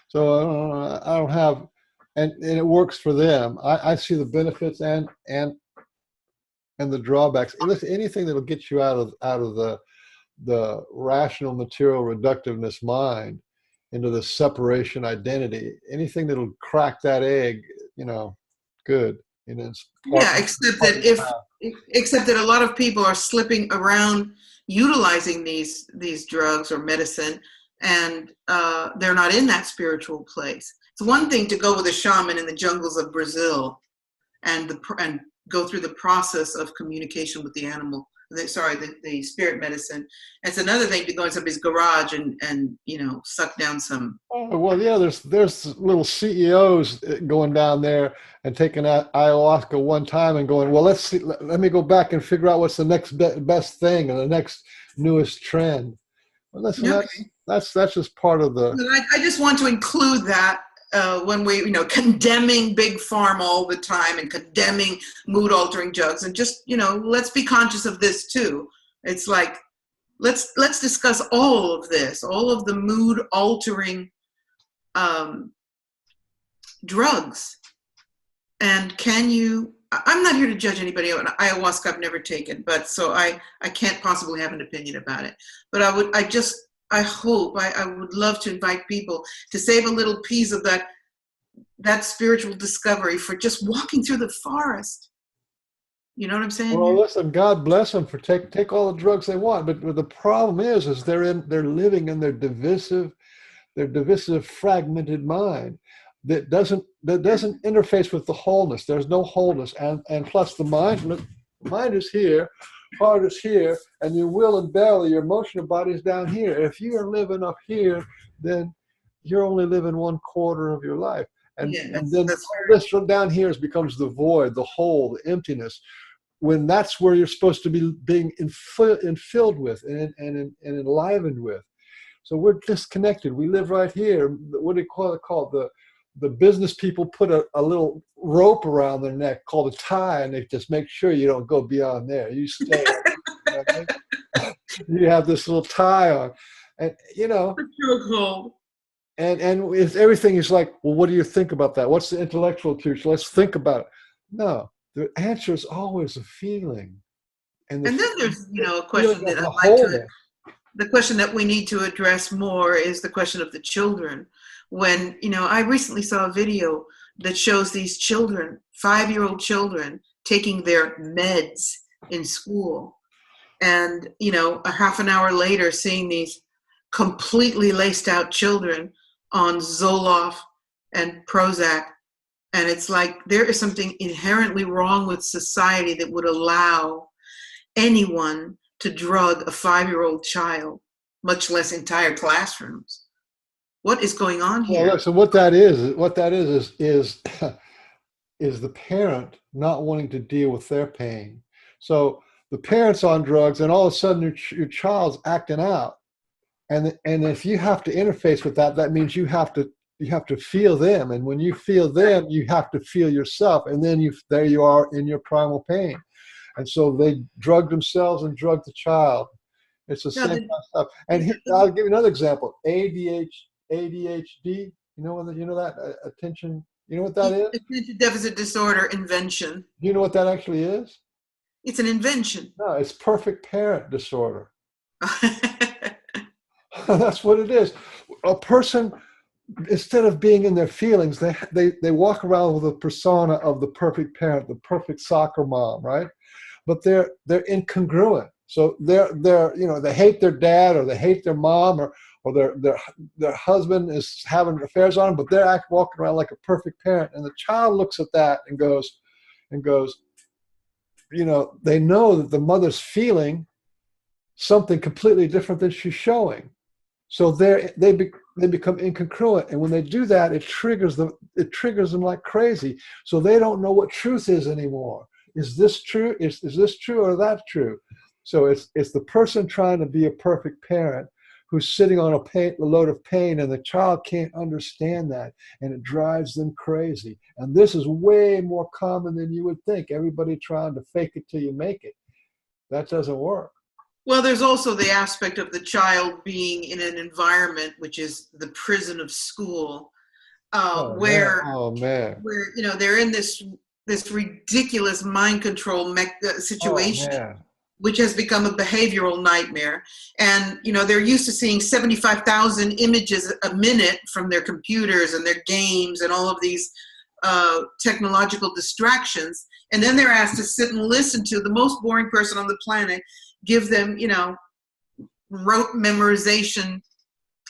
So I don't have, and it works for them. I see the benefits and the drawbacks. Listen, anything that'll get you out of the rational material reductiveness mind into the separation identity. Anything that'll crack that egg, good. It's Yeah, except that a lot of people are slipping around utilizing these drugs or medicine, and they're not in that spiritual place. It's one thing to go with a shaman in the jungles of Brazil and go through the process of communication with the animal. The spirit medicine. It's another thing to go in somebody's garage and suck down some. Oh, well, yeah, there's little CEOs going down there and taking ayahuasca one time and going, well, let's see, let me go back and figure out what's the next best thing and the next newest trend. Well, listen, Okay. that's just part of the. I just want to include that when we, condemning big pharma all the time and condemning mood-altering drugs, and just, let's be conscious of this too. It's like, let's discuss all of this, all of the mood-altering drugs. And I'm not here to judge anybody on ayahuasca. I've never taken, but so I can't possibly have an opinion about it. But I would love to invite people to save a little piece of that spiritual discovery for just walking through the forest. You know what I'm saying? Well, listen, God bless them for take all the drugs they want, but the problem is they're living in their divisive, fragmented mind that doesn't interface with the wholeness. There's no wholeness, and plus the mind is here, heart is here, and your will and belly, your emotional body is down here. If you are living up here, then you're only living 1/4 of your life. And then this from down here becomes the void, the hole, the emptiness, when that's where you're supposed to be being filled with and enlivened with. So we're disconnected. We live right here. What do you call it? The business people put a little rope around their neck called a tie, and they just make sure you don't go beyond there. You stay. You have this little tie on, and and if everything is like, well, what do you think about that? What's the intellectual future? Let's think about it. No, the answer is always a feeling. And then there's a question that I'd like to. The question that we need to address more is the question of the children. When, I recently saw a video that shows these children, 5-year-old children, taking their meds in school. And, a half an hour later, seeing these completely laced out children on Zoloft and Prozac. And it's like there is something inherently wrong with society that would allow anyone to drug a 5-year-old child, much less entire classrooms. What is going on here? Well, so what that is the parent not wanting to deal with their pain. So the parent's on drugs, and all of a sudden your child's acting out, and if you have to interface with that, that means you have to feel them, and when you feel them, you have to feel yourself, and then there you are in your primal pain. And so they drug themselves and drug the child. It's the same kind of stuff. And I'll give you another example. ADHD, you know that attention, you know what that is? Attention deficit disorder invention. Do you know what that actually is? It's an invention. No, it's perfect parent disorder. That's what it is. A person, instead of being in their feelings, they walk around with a persona of the perfect parent, the perfect soccer mom, right? But they're incongruent. So they hate their dad, or they hate their mom, or their husband is having affairs on them, but they're walking around like a perfect parent. And the child looks at that and goes, they know that the mother's feeling something completely different than she's showing. So they become incongruent, and when they do that, it triggers them like crazy. So they don't know what truth is anymore. Is this true? Is this true or that true? So it's the person trying to be a perfect parent who's sitting on a load of pain, and the child can't understand that, and it drives them crazy. And this is way more common than you would think. Everybody trying to fake it till you make it. That doesn't work. Well, there's also the aspect of the child being in an environment which is the prison of school, where they're in this ridiculous mind control situation which has become a behavioral nightmare. And, you know, they're used to seeing 75,000 images a minute from their computers and their games and all of these technological distractions. And then they're asked to sit and listen to the most boring person on the planet give them, you know, rote memorization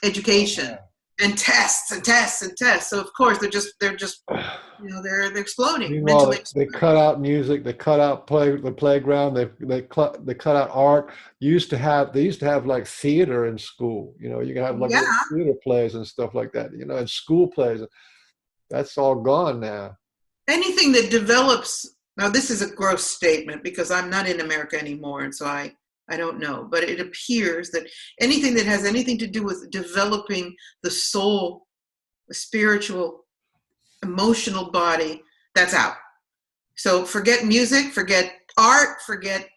education and tests and tests and tests. So of course they're just you know, they're exploding. Meanwhile, Mentally they cut out music, they cut out the playground, they cut out art. They used to have like theater in school. You know, you can have like little Yeah. theater plays and stuff like that. You know, and school plays. That's all gone now. Anything that develops, now this is a gross statement because I'm not in America anymore, and so I don't know, but it appears that anything that has anything to do with developing the soul, the spiritual, emotional body, that's out. So forget music, forget art, forget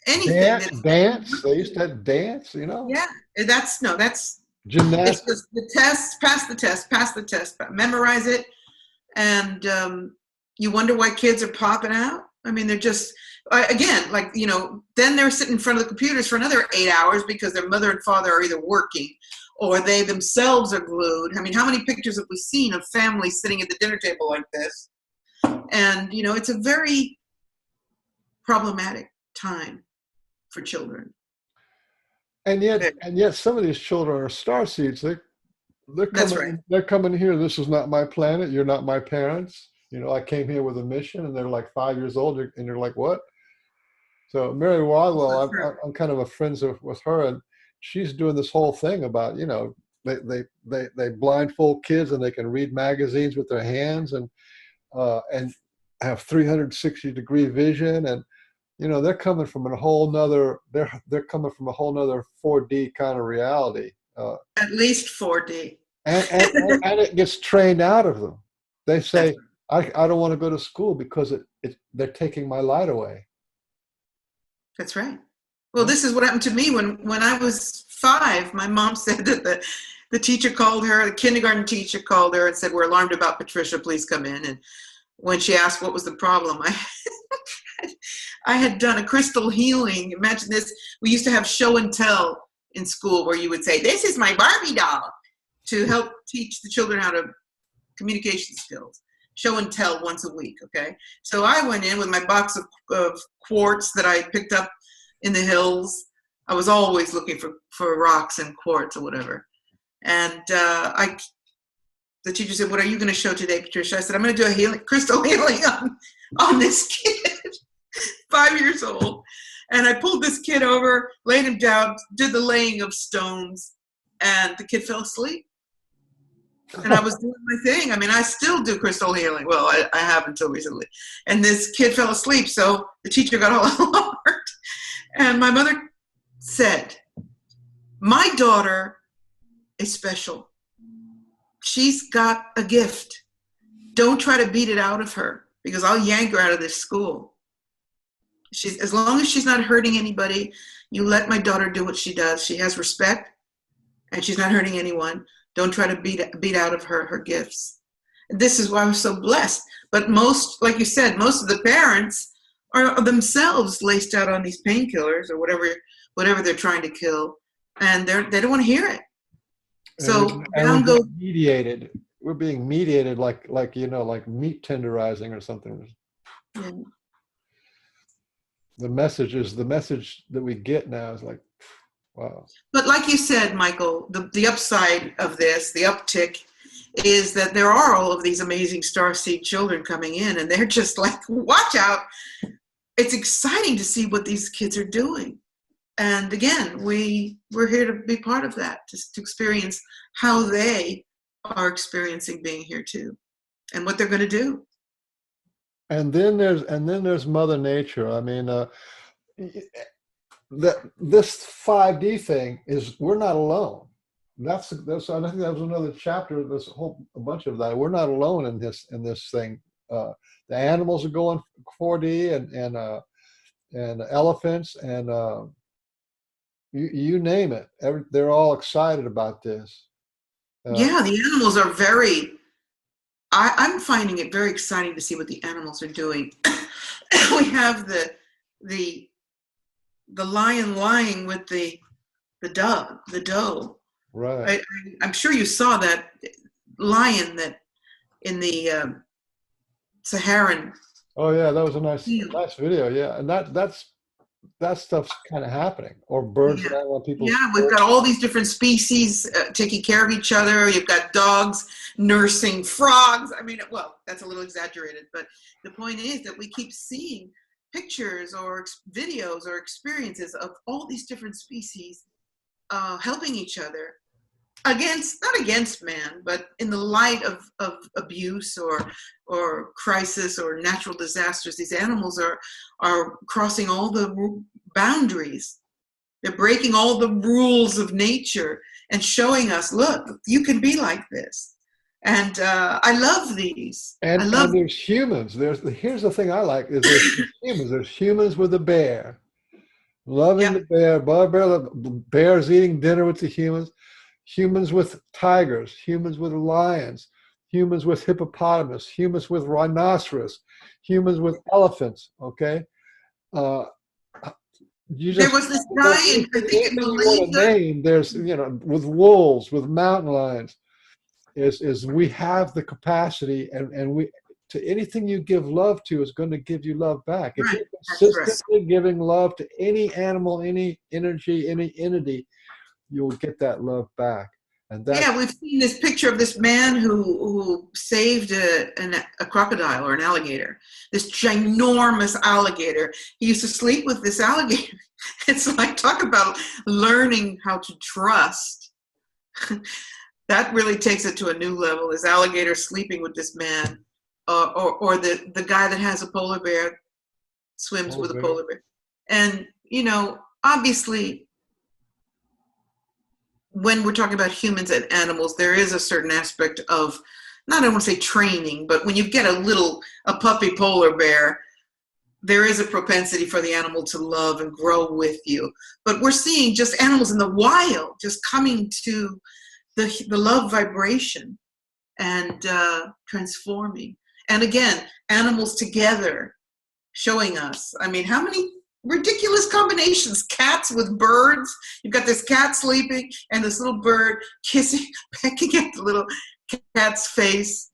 anything. Dance. They used to have dance, you know. Yeah, that's Gymnastics. it's just the test, pass the test, memorize it. And you wonder why kids are popping out. I mean, they're just, again, like, you know, then they're sitting in front of the computers for another 8 hours because their mother and father are either working or they themselves are glued. I mean, how many pictures have we seen of families sitting at the dinner table like this? And, you know, it's a very problematic time for children. And yet some of these children are starseeds. That's right. They're coming here. This is not my planet. You're not my parents. You know, I came here with a mission, and they're like 5 years old, and they're like, what? So Mary Rodwell, I'm kind of friends with her, and she's doing this whole thing about, you know, they blindfold kids and they can read magazines with their hands and have 360-degree vision, and you know, they're coming from a whole nother 4D kind of reality. At least 4D. And it gets trained out of them. They say, I don't want to go to school because they're taking my light away. That's right. Well, this is what happened to me when I was 5. My mom said that the teacher called her, the kindergarten teacher called her and said, we're alarmed about Patricia, please come in. And when she asked what was the problem, I had done a crystal healing. Imagine this. We used to have show and tell in school where you would say, this is my Barbie doll, to help teach the children how to communication skills. Show and tell once a week, okay? So I went in with my box of quartz that I picked up in the hills. I was always looking for rocks and quartz or whatever. And the teacher said, what are you going to show today, Patricia? I said, I'm going to do a crystal healing on this kid, 5 years old. And I pulled this kid over, laid him down, did the laying of stones, and the kid fell asleep. And I was doing my thing. I mean, I still do crystal healing. Well, I have until recently. And this kid fell asleep, so the teacher got all alarmed. And my mother said, my daughter is special. She's got a gift. Don't try to beat it out of her because I'll yank her out of this school. As long as she's not hurting anybody, you let my daughter do what she does. She has respect and she's not hurting anyone. Don't try to beat out of her gifts. This is why I'm so blessed. But most, like you said, most of the parents are themselves laced out on these painkillers or whatever they're trying to kill, and they don't want to hear it. So and we're being mediated. We're being mediated like you know, like meat tenderizing or something. Yeah. The message that we get now is like, wow. But like you said, Michael, the upside of this, the uptick, is that there are all of these amazing starseed children coming in, and they're just like, watch out. It's exciting to see what these kids are doing. And again, we're here to be part of that, to experience how they are experiencing being here too, and what they're going to do. And then there's Mother Nature. I mean, this 5D thing is, we're not alone. That's I think that was another chapter. There's a bunch of that. We're not alone in this thing. The animals are going 4D and elephants and you name it. They're all excited about this. Yeah, the animals are very. I'm finding it very exciting to see what the animals are doing. We have the lion lying with the doe. Right. I'm sure you saw that lion that in the Saharan Oh yeah, that was a nice field. nice video. Yeah, and that stuff's kind of happening. Or birds Yeah. land on people's Yeah, we've porch. got all these different species taking care of each other. You've got dogs nursing frogs. I mean, well, that's a little exaggerated, but the point is that we keep seeing pictures or videos or experiences of all these different species helping each other not against man, but in the light of abuse or crisis or natural disasters. These animals are crossing all the boundaries. They're breaking all the rules of nature and showing us, look, you can be like this. And I love these. I And love, there's humans. Here's the thing I like is there's humans. There's humans with a bear, loving yeah, the bear. Bears eating dinner with the humans. Humans with tigers. Humans with lions. Humans with hippopotamus. Humans with rhinoceros. Humans with elephants. Okay. Uh, you there just was this guy in, I think in anything you want to Malaysia. name. There's with wolves, with mountain lions. Is we have the capacity and we to anything you give love to is going to give you love back. If Right, you're that's right. consistently giving love to any animal, any energy, any entity, you'll get that love back. And that's Yeah, we've seen this picture of this man who saved a crocodile or an alligator. This ginormous alligator. He used to sleep with this alligator. It's like, talk about learning how to trust. That really takes it to a new level. This alligator sleeping with this man, or the guy that has a polar bear swims with a bear. polar bear. And obviously, when we're talking about humans and animals, there is a certain aspect of, not I don't want to say training, but when you get a puppy polar bear, there is a propensity for the animal to love and grow with you. But we're seeing just animals in the wild just coming to the love vibration and transforming. And again, animals together showing us. I mean, how many ridiculous combinations? Cats with birds. You've got this cat sleeping and this little bird kissing, pecking at the little cat's face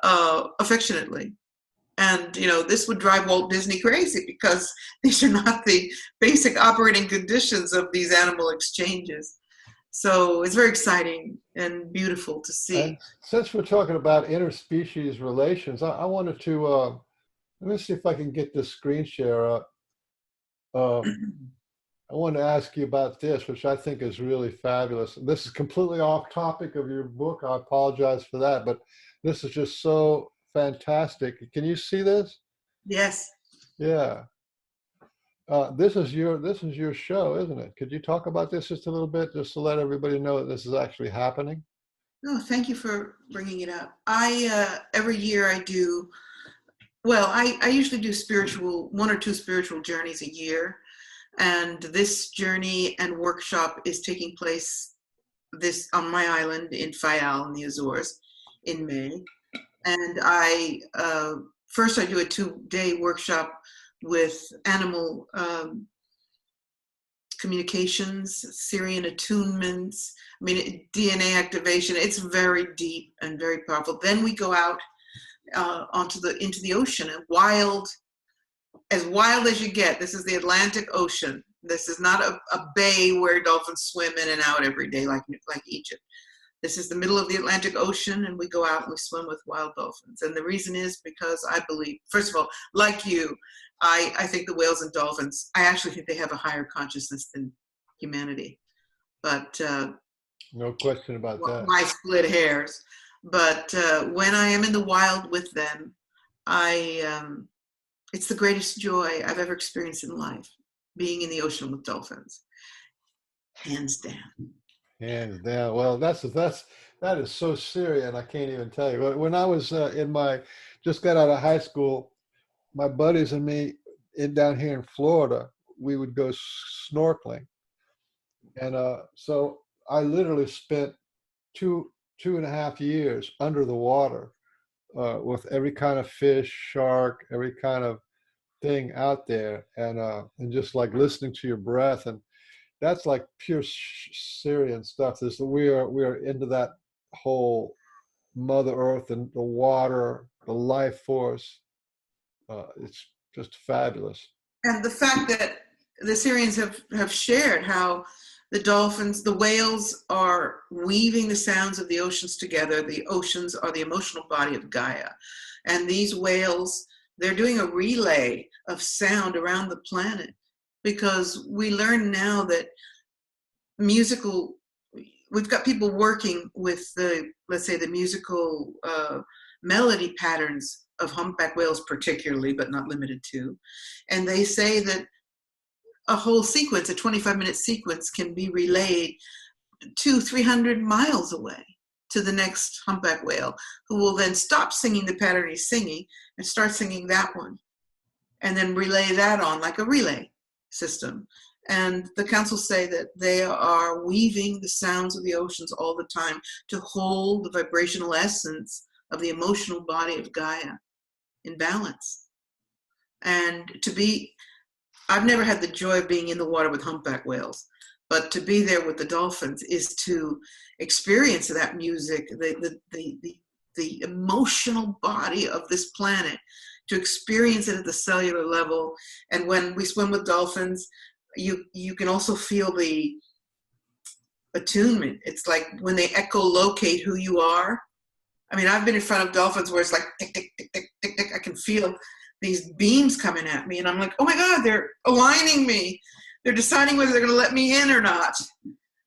affectionately. And, this would drive Walt Disney crazy because these are not the basic operating conditions of these animal exchanges. So it's very exciting and beautiful to and see. since we're talking about interspecies relations, I wanted to let me see if I can get this screen share up. Uh, I want to ask you about this, which I think is really fabulous. This is completely off topic of your book. I apologize for that, but this is just so fantastic. Can you see this? Yes. Yeah. This is your show, isn't it? Could you talk about this just a little bit, just to let everybody know that this is actually happening? No, thank you for bringing it up. Every year I do, well, I usually do one or two spiritual journeys a year. And this journey and workshop is taking place on my island in Fayal in the Azores in May. And first I do a 2-day workshop with animal communications, Sirian attunements, DNA activation. It's very deep and very powerful. Then we go out into the ocean, as wild as you get. This is the Atlantic Ocean. This is not a bay where dolphins swim in and out every day like Egypt. This is the middle of the Atlantic Ocean, and we go out and we swim with wild dolphins. And the reason is because I believe, first of all, like you, I think the whales and dolphins, I actually think they have a higher consciousness than humanity. But No question about that. why split hairs? But when I am in the wild with them, it's the greatest joy I've ever experienced in life, being in the ocean with dolphins, hands down. Hands down. Well, that is so Syrian. I can't even tell you. But when I was just got out of high school, my buddies and me down here in Florida, we would go snorkeling, and so I literally spent two and a half years under the water with every kind of fish, shark, every kind of thing out there, and just like listening to your breath, and that's like pure Syrian stuff. This we are into that whole Mother Earth and the water, the life force. It's just fabulous. And the fact that the Syrians have shared how the dolphins, the whales are weaving the sounds of the oceans together. The oceans are the emotional body of Gaia. And these whales, they're doing a relay of sound around the planet, because we learn now that we've got people working with let's say the musical melody patterns of humpback whales particularly, but not limited to. And they say that a whole sequence, a 25-minute sequence, can be relayed 200-300 miles away to the next humpback whale, who will then stop singing the pattern he's singing and start singing that one, and then relay that on like a relay system. And the council say that they are weaving the sounds of the oceans all the time to hold the vibrational essence of the emotional body of Gaia in balance. And I've never had the joy of being in the water with humpback whales, but to be there with the dolphins is to experience that music, the emotional body of this planet, to experience it at the cellular level. And when we swim with dolphins, you can also feel the attunement. It's like when they echolocate who you are. I mean, I've been in front of dolphins where it's like tick, tick, tick, tick, tick, tick. I can feel these beams coming at me, and I'm like, oh my God, they're aligning me. They're deciding whether they're going to let me in or not.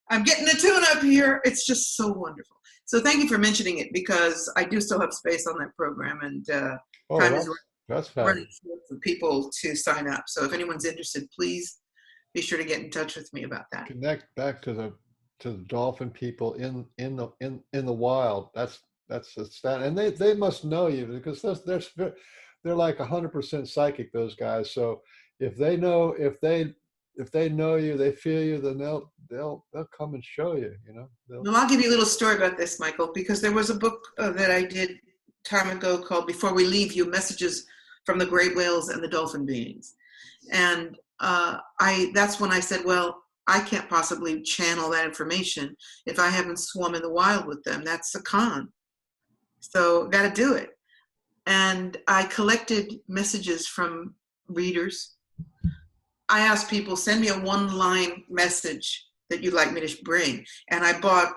I'm getting a tune up here. It's just so wonderful. So thank you for mentioning it, because I do still have space on that program, and time is running short for people to sign up. So if anyone's interested, please be sure to get in touch with me about that. Connect back to the dolphin people in the wild. That's and they must know you, because they're like 100% psychic, those guys. So if they know you, they feel you, then they'll come and show you. Well, I'll give you a little story about this, Michael, because there was a book that I did time ago called "Before We Leave You: Messages from the Great Whales and the Dolphin Beings," and that's when I said, well, I can't possibly channel that information if I haven't swum in the wild with them. That's a con. So got to do it. And I collected messages from readers. I asked people, send me a one-line message that you'd like me to bring. And I bought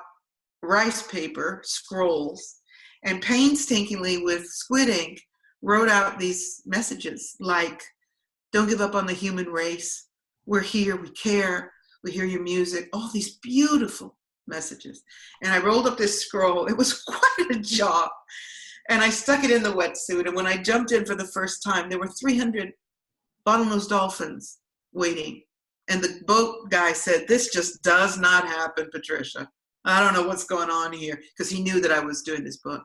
rice paper, scrolls, and painstakingly with squid ink wrote out these messages like, don't give up on the human race. We're here, we care, we hear your music, all these beautiful messages. And I rolled up this scroll. It was quite a job. And I stuck it in the wetsuit. And when I jumped in for the first time, there were 300 bottlenose dolphins waiting. And the boat guy said, this just does not happen, Patricia. I don't know what's going on here, because he knew that I was doing this book.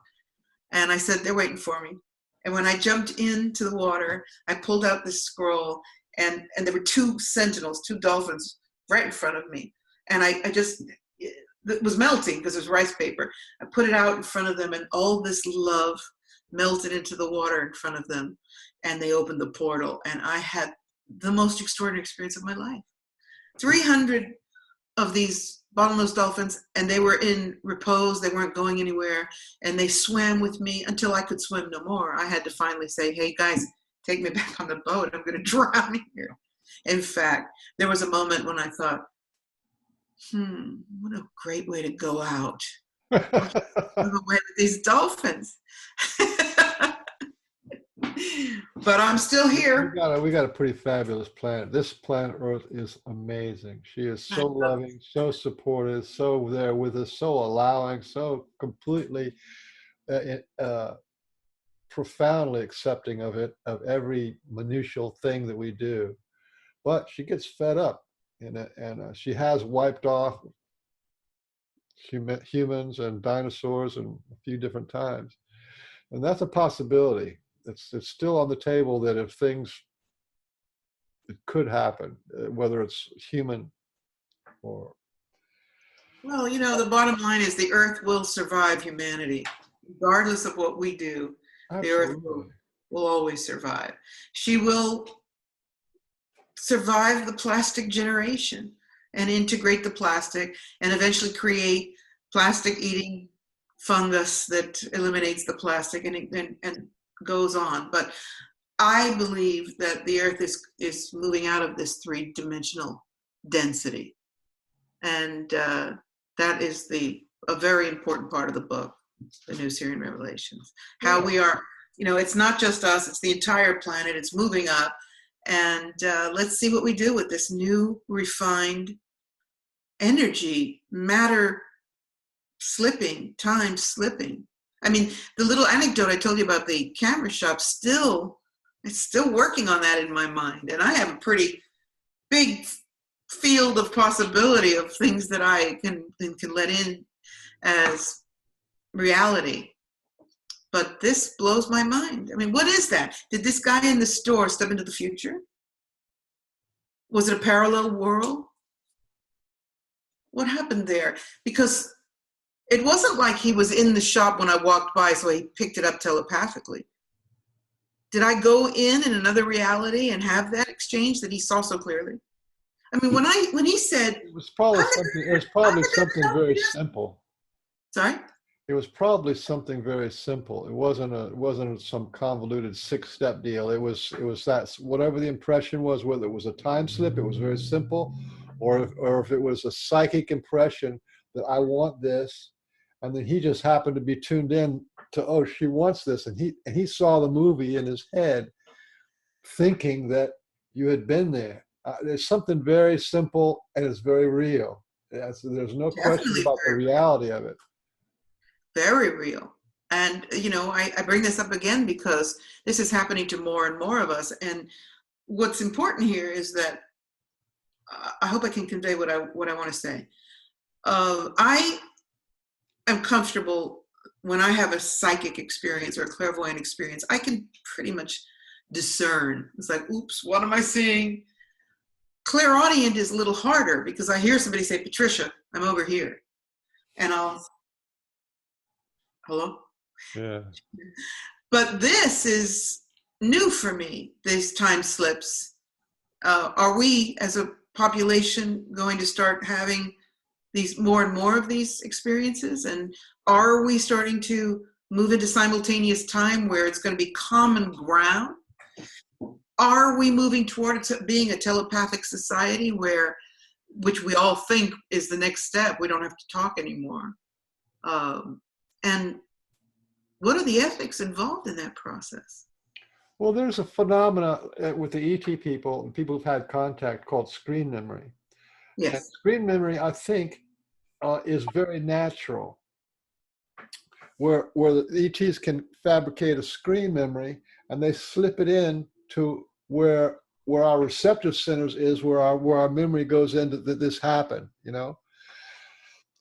And I said, they're waiting for me. And when I jumped into the water, I pulled out this scroll, and there were two sentinels, two dolphins right in front of me. And it was melting because it was rice paper. I put it out in front of them, and all this love melted into the water in front of them. And they opened the portal, and I had the most extraordinary experience of my life. 300 of these bottlenose dolphins, and they were in repose. They weren't going anywhere, and they swam with me until I could swim no more. I had to finally say, hey guys, take me back on the boat. I'm going to drown here. In fact, there was a moment when I thought, what a great way to go out. Away with these dolphins. But I'm still here. We got a pretty fabulous planet. This planet Earth is amazing. She is so loving, so supportive, so there with us, so allowing, so completely profoundly accepting of every minutial thing that we do. But she gets fed up, and she has wiped off humans and dinosaurs and a few different times, and that's a possibility. It's still on the table that it could happen, whether it's human or. Well, the bottom line is the Earth will survive humanity, regardless of what we do. Absolutely. The Earth will will always survive. She will survive the plastic generation and integrate the plastic and eventually create plastic eating fungus that eliminates the plastic and goes on. But I believe that the earth is moving out of this three-dimensional density. And that is a very important part of the book, The New Sirian Revelations. How we are, it's not just us, it's the entire planet, it's moving up. And let's see what we do with this new refined energy, matter slipping, time slipping. I mean, the little anecdote I told you about the camera shop, it's still working on that in my mind. And I have a pretty big field of possibility of things that I can let in as reality. But this blows my mind. I mean, what is that? Did this guy in the store step into the future? Was it a parallel world? What happened there? Because it wasn't like he was in the shop when I walked by, so he picked it up telepathically. Did I go in another reality and have that exchange that he saw so clearly? I mean, when he said it was probably something very simple. Sorry? It was probably something very simple. It wasn't some convoluted 6-step deal. It was that whatever the impression was, whether it was a time slip, it was very simple, or if it was a psychic impression that I want this, and then he just happened to be tuned in to, oh, she wants this, and he saw the movie in his head, thinking that you had been there. There's something very simple and it's very real. There's no question about the reality of it. Very real. And, I bring this up again because this is happening to more and more of us. And what's important here is that I hope I can convey what I want to say. I am comfortable when I have a psychic experience or a clairvoyant experience. I can pretty much discern. It's like, oops, what am I seeing? Clairaudient is a little harder because I hear somebody say, Patricia, I'm over here. And hello? Yeah. But this is new for me, these time slips. Are we as a population going to start having these more and more of these experiences? And are we starting to move into simultaneous time where it's going to be common ground? Are we moving toward being a telepathic society which we all think is the next step? We don't have to talk anymore. And what are the ethics involved in that process? Well, there's a phenomena with the ET people and people who've had contact called screen memory. Yes. And screen memory, I think, is very natural, where the ETs can fabricate a screen memory and they slip it in to where our receptive centers is, where our memory goes into that this happened,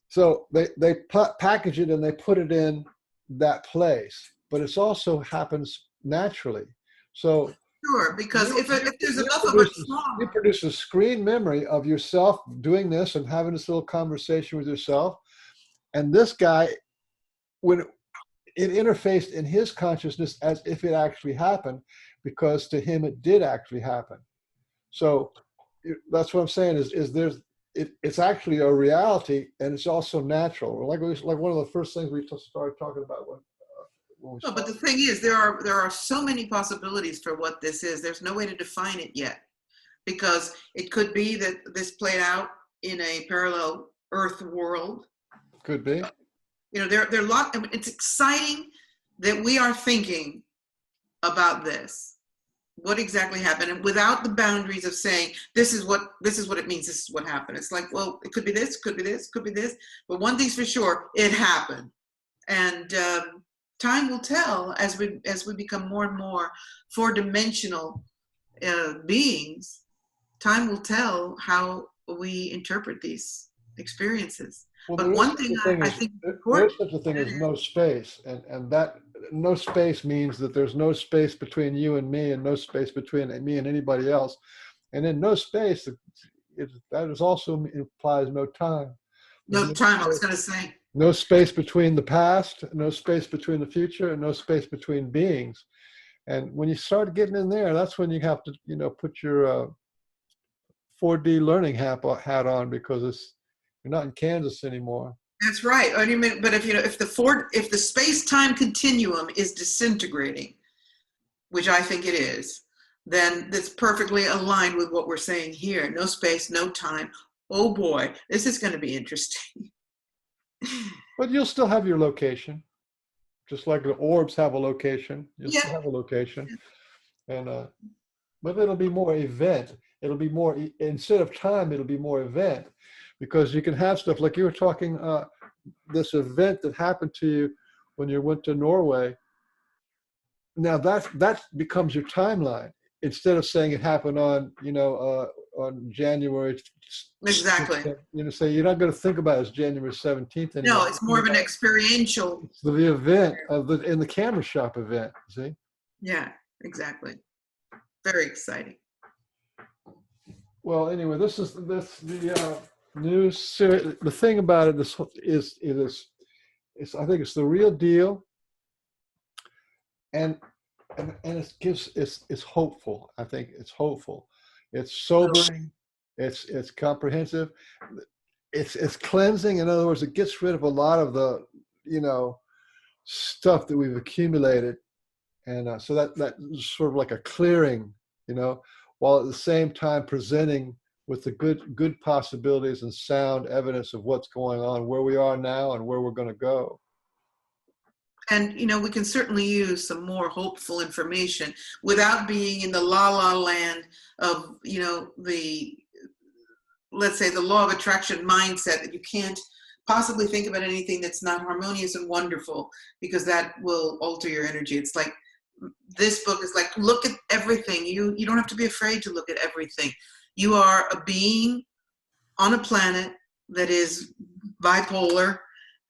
So they package it and they put it in that place, but it also happens naturally. So sure, because if there's enough of a trauma, you produce a screen memory of yourself doing this and having this little conversation with yourself, and this guy, when it interfaced in his consciousness as if it actually happened, because to him it did actually happen. So that's what I'm saying is it's actually a reality, and it's also natural. Like one of the first things we started talking about when we started. But the thing is, there are so many possibilities for what this is. There's no way to define it yet, because it could be that this played out in a parallel Earth world. Could be. There are a lot. It's exciting that we are thinking about this. What exactly happened, and without the boundaries of saying this is what it means, this is what happened. It's like, well, it could be this, could be this, could be this, but one thing's for sure, it happened. And time will tell as we become more and more four-dimensional beings. Time will tell how we interpret these experiences. Well, but one thing I think there's such a thing as no space, and that no space means that there's no space between you and me, and no space between me and anybody else, and in no space, that is also implies no time. No time. I was going to say no space between the past, no space between the future, and no space between beings. And when you start getting in there, that's when you have to, put your 4D learning hat on, because you're not in Kansas anymore. That's right. But if the space-time continuum is disintegrating, which I think it is, then that's perfectly aligned with what we're saying here. No space, no time. Oh boy, this is going to be interesting. But you'll still have your location, just like the orbs have a location. You'll Yeah. still have a location, and but it'll be more event. It'll be more, instead of time, it'll be more event, because you can have stuff like you were talking. This event that happened to you when you went to Norway. Now that becomes your timeline, instead of saying it happened on January. Exactly. So you're not going to think about it as January 17th anymore. No, it's more of an experiential. It's the event in the camera shop event. See? Yeah, exactly. Very exciting. Well, anyway, the news series. The thing about it is I think it's the real deal, and it's hopeful. I think it's hopeful. It's sobering. It's comprehensive. It's cleansing. In other words, it gets rid of a lot of the stuff that we've accumulated, and so that's sort of like a clearing, while at the same time presenting with the good possibilities and sound evidence of what's going on, where we are now and where we're going to go. And, we can certainly use some more hopeful information without being in the la-la land of, let's say, the law of attraction mindset, that you can't possibly think about anything that's not harmonious and wonderful, because that will alter your energy. It's like, this book is like, look at everything. You don't have to be afraid to look at everything. You are a being on a planet that is bipolar,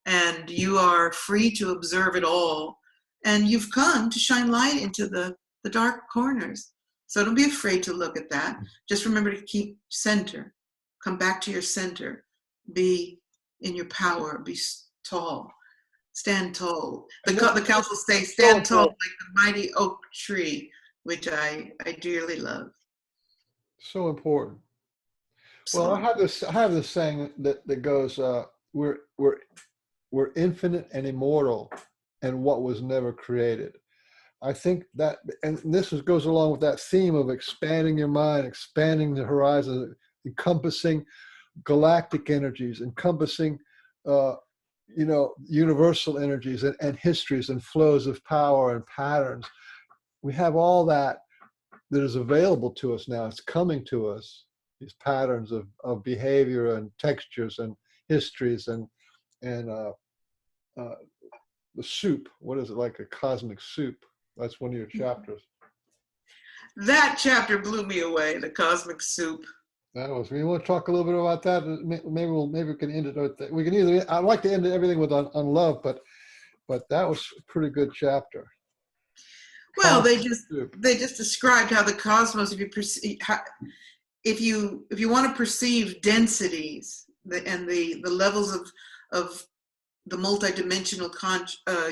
and you are free to observe it all. And you've come to shine light into the dark corners. So don't be afraid to look at that. Just remember to keep center. Come back to your center. Be in your power. Be tall. Stand tall. The council says, stand tall like the mighty oak tree, which I dearly love. So important. Well, I have this saying that goes, we're infinite and immortal, and what was never created. I think that, and this goes along with that theme of expanding your mind, expanding the horizon, encompassing galactic energies, encompassing universal energies and histories and flows of power and patterns. We have all that is available to us now. It's coming to us, these patterns of behavior and textures and histories and the soup. What is it, like a cosmic soup? That's one of your chapters. That chapter blew me away, the cosmic soup. That was. We want to talk a little bit about that. Maybe we can end it with that. We can either. I'd like to end everything with on love, but that was a pretty good chapter. Well, they just described how the cosmos, if you want to perceive densities and the levels of the multidimensional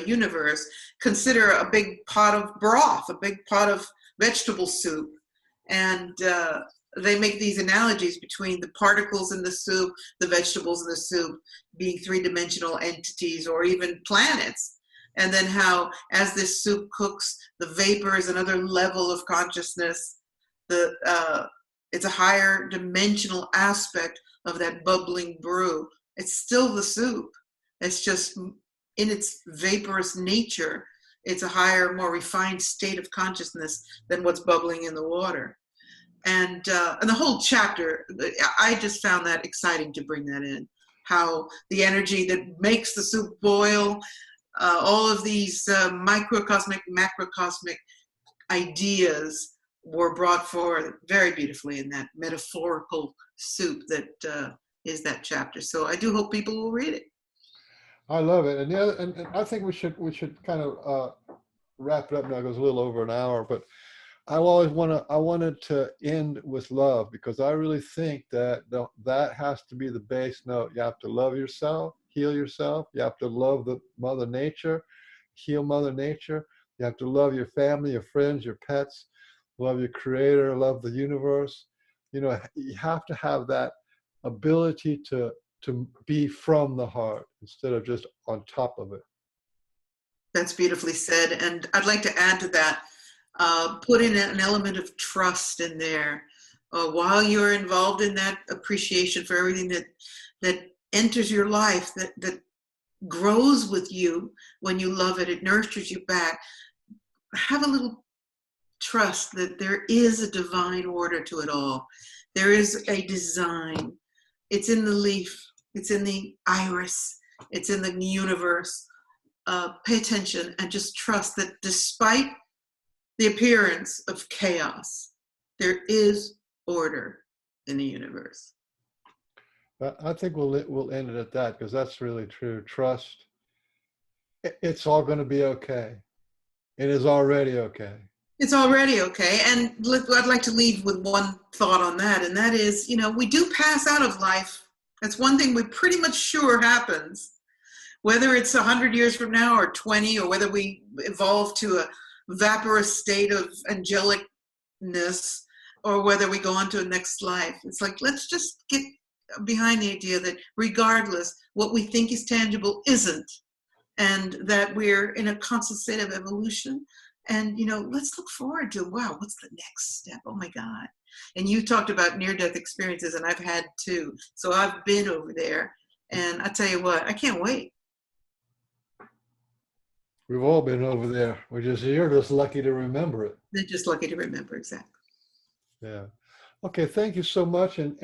universe, consider a big pot of broth, a big pot of vegetable soup, and they make these analogies between the particles in the soup, the vegetables in the soup being three-dimensional entities or even planets. And then how, as this soup cooks, the vapor is another level of consciousness. It's a higher dimensional aspect of that bubbling brew. It's still the soup. It's just in its vaporous nature, it's a higher, more refined state of consciousness than what's bubbling in the water. And the whole chapter, I just found that exciting to bring that in. How the energy that makes the soup boil, all of these microcosmic, macrocosmic ideas were brought forward very beautifully in that metaphorical soup that is that chapter. So I do hope people will read it. I love it, and I think we should kind of wrap it up now. It goes a little over an hour, but I wanted to end with love, because I really think that that has to be the base note. You have to love yourself, heal yourself. You have to love the Mother Nature, heal Mother Nature. You have to love your family, your friends, your pets, love your creator, love the universe. You know, you have to have that ability to be from the heart instead of just on top of it. That's beautifully said. And I'd like to add to that, put in an element of trust in there. While you're involved in that appreciation for everything that enters your life, that grows with you when you love it, it nurtures you back. Have a little trust that there is a divine order to it all. There is a design. It's in the leaf. It's in the iris. It's in the universe. Pay attention and just trust that despite the appearance of chaos, there is order in the universe. I think we'll end it at that, because that's really true. Trust. It's all going to be okay. It is already okay. It's already okay. And I'd like to leave with one thought on that, and that is, you know, we do pass out of life. That's one thing we're pretty much sure happens. Whether it's 100 years from now or 20, or whether we evolve to a vaporous state of angelicness, or whether we go on to a next life. It's like, let's just get behind the idea that regardless, what we think is tangible isn't, and that we're in a constant state of evolution. And, you know, let's look forward to, wow, what's the next step? Oh my God. And you talked about near-death experiences, and I've had too. So I've been over there, and I tell you what, I can't wait. We've all been over there. You're just lucky to remember it. They're just lucky to remember, exactly. Yeah. Okay. Thank you so much, and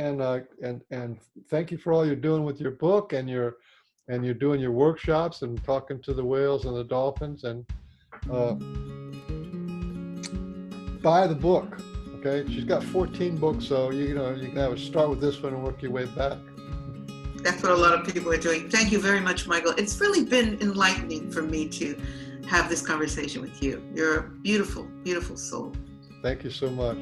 thank you for all you're doing with your book, and you're doing your workshops and talking to the whales and the dolphins, and buy the book. Okay. She's got 14 books, so you can have a start with this one and work your way back. That's what a lot of people are doing. Thank you very much, Michael. It's really been enlightening for me to have this conversation with you. You're a beautiful, beautiful soul. Thank you so much.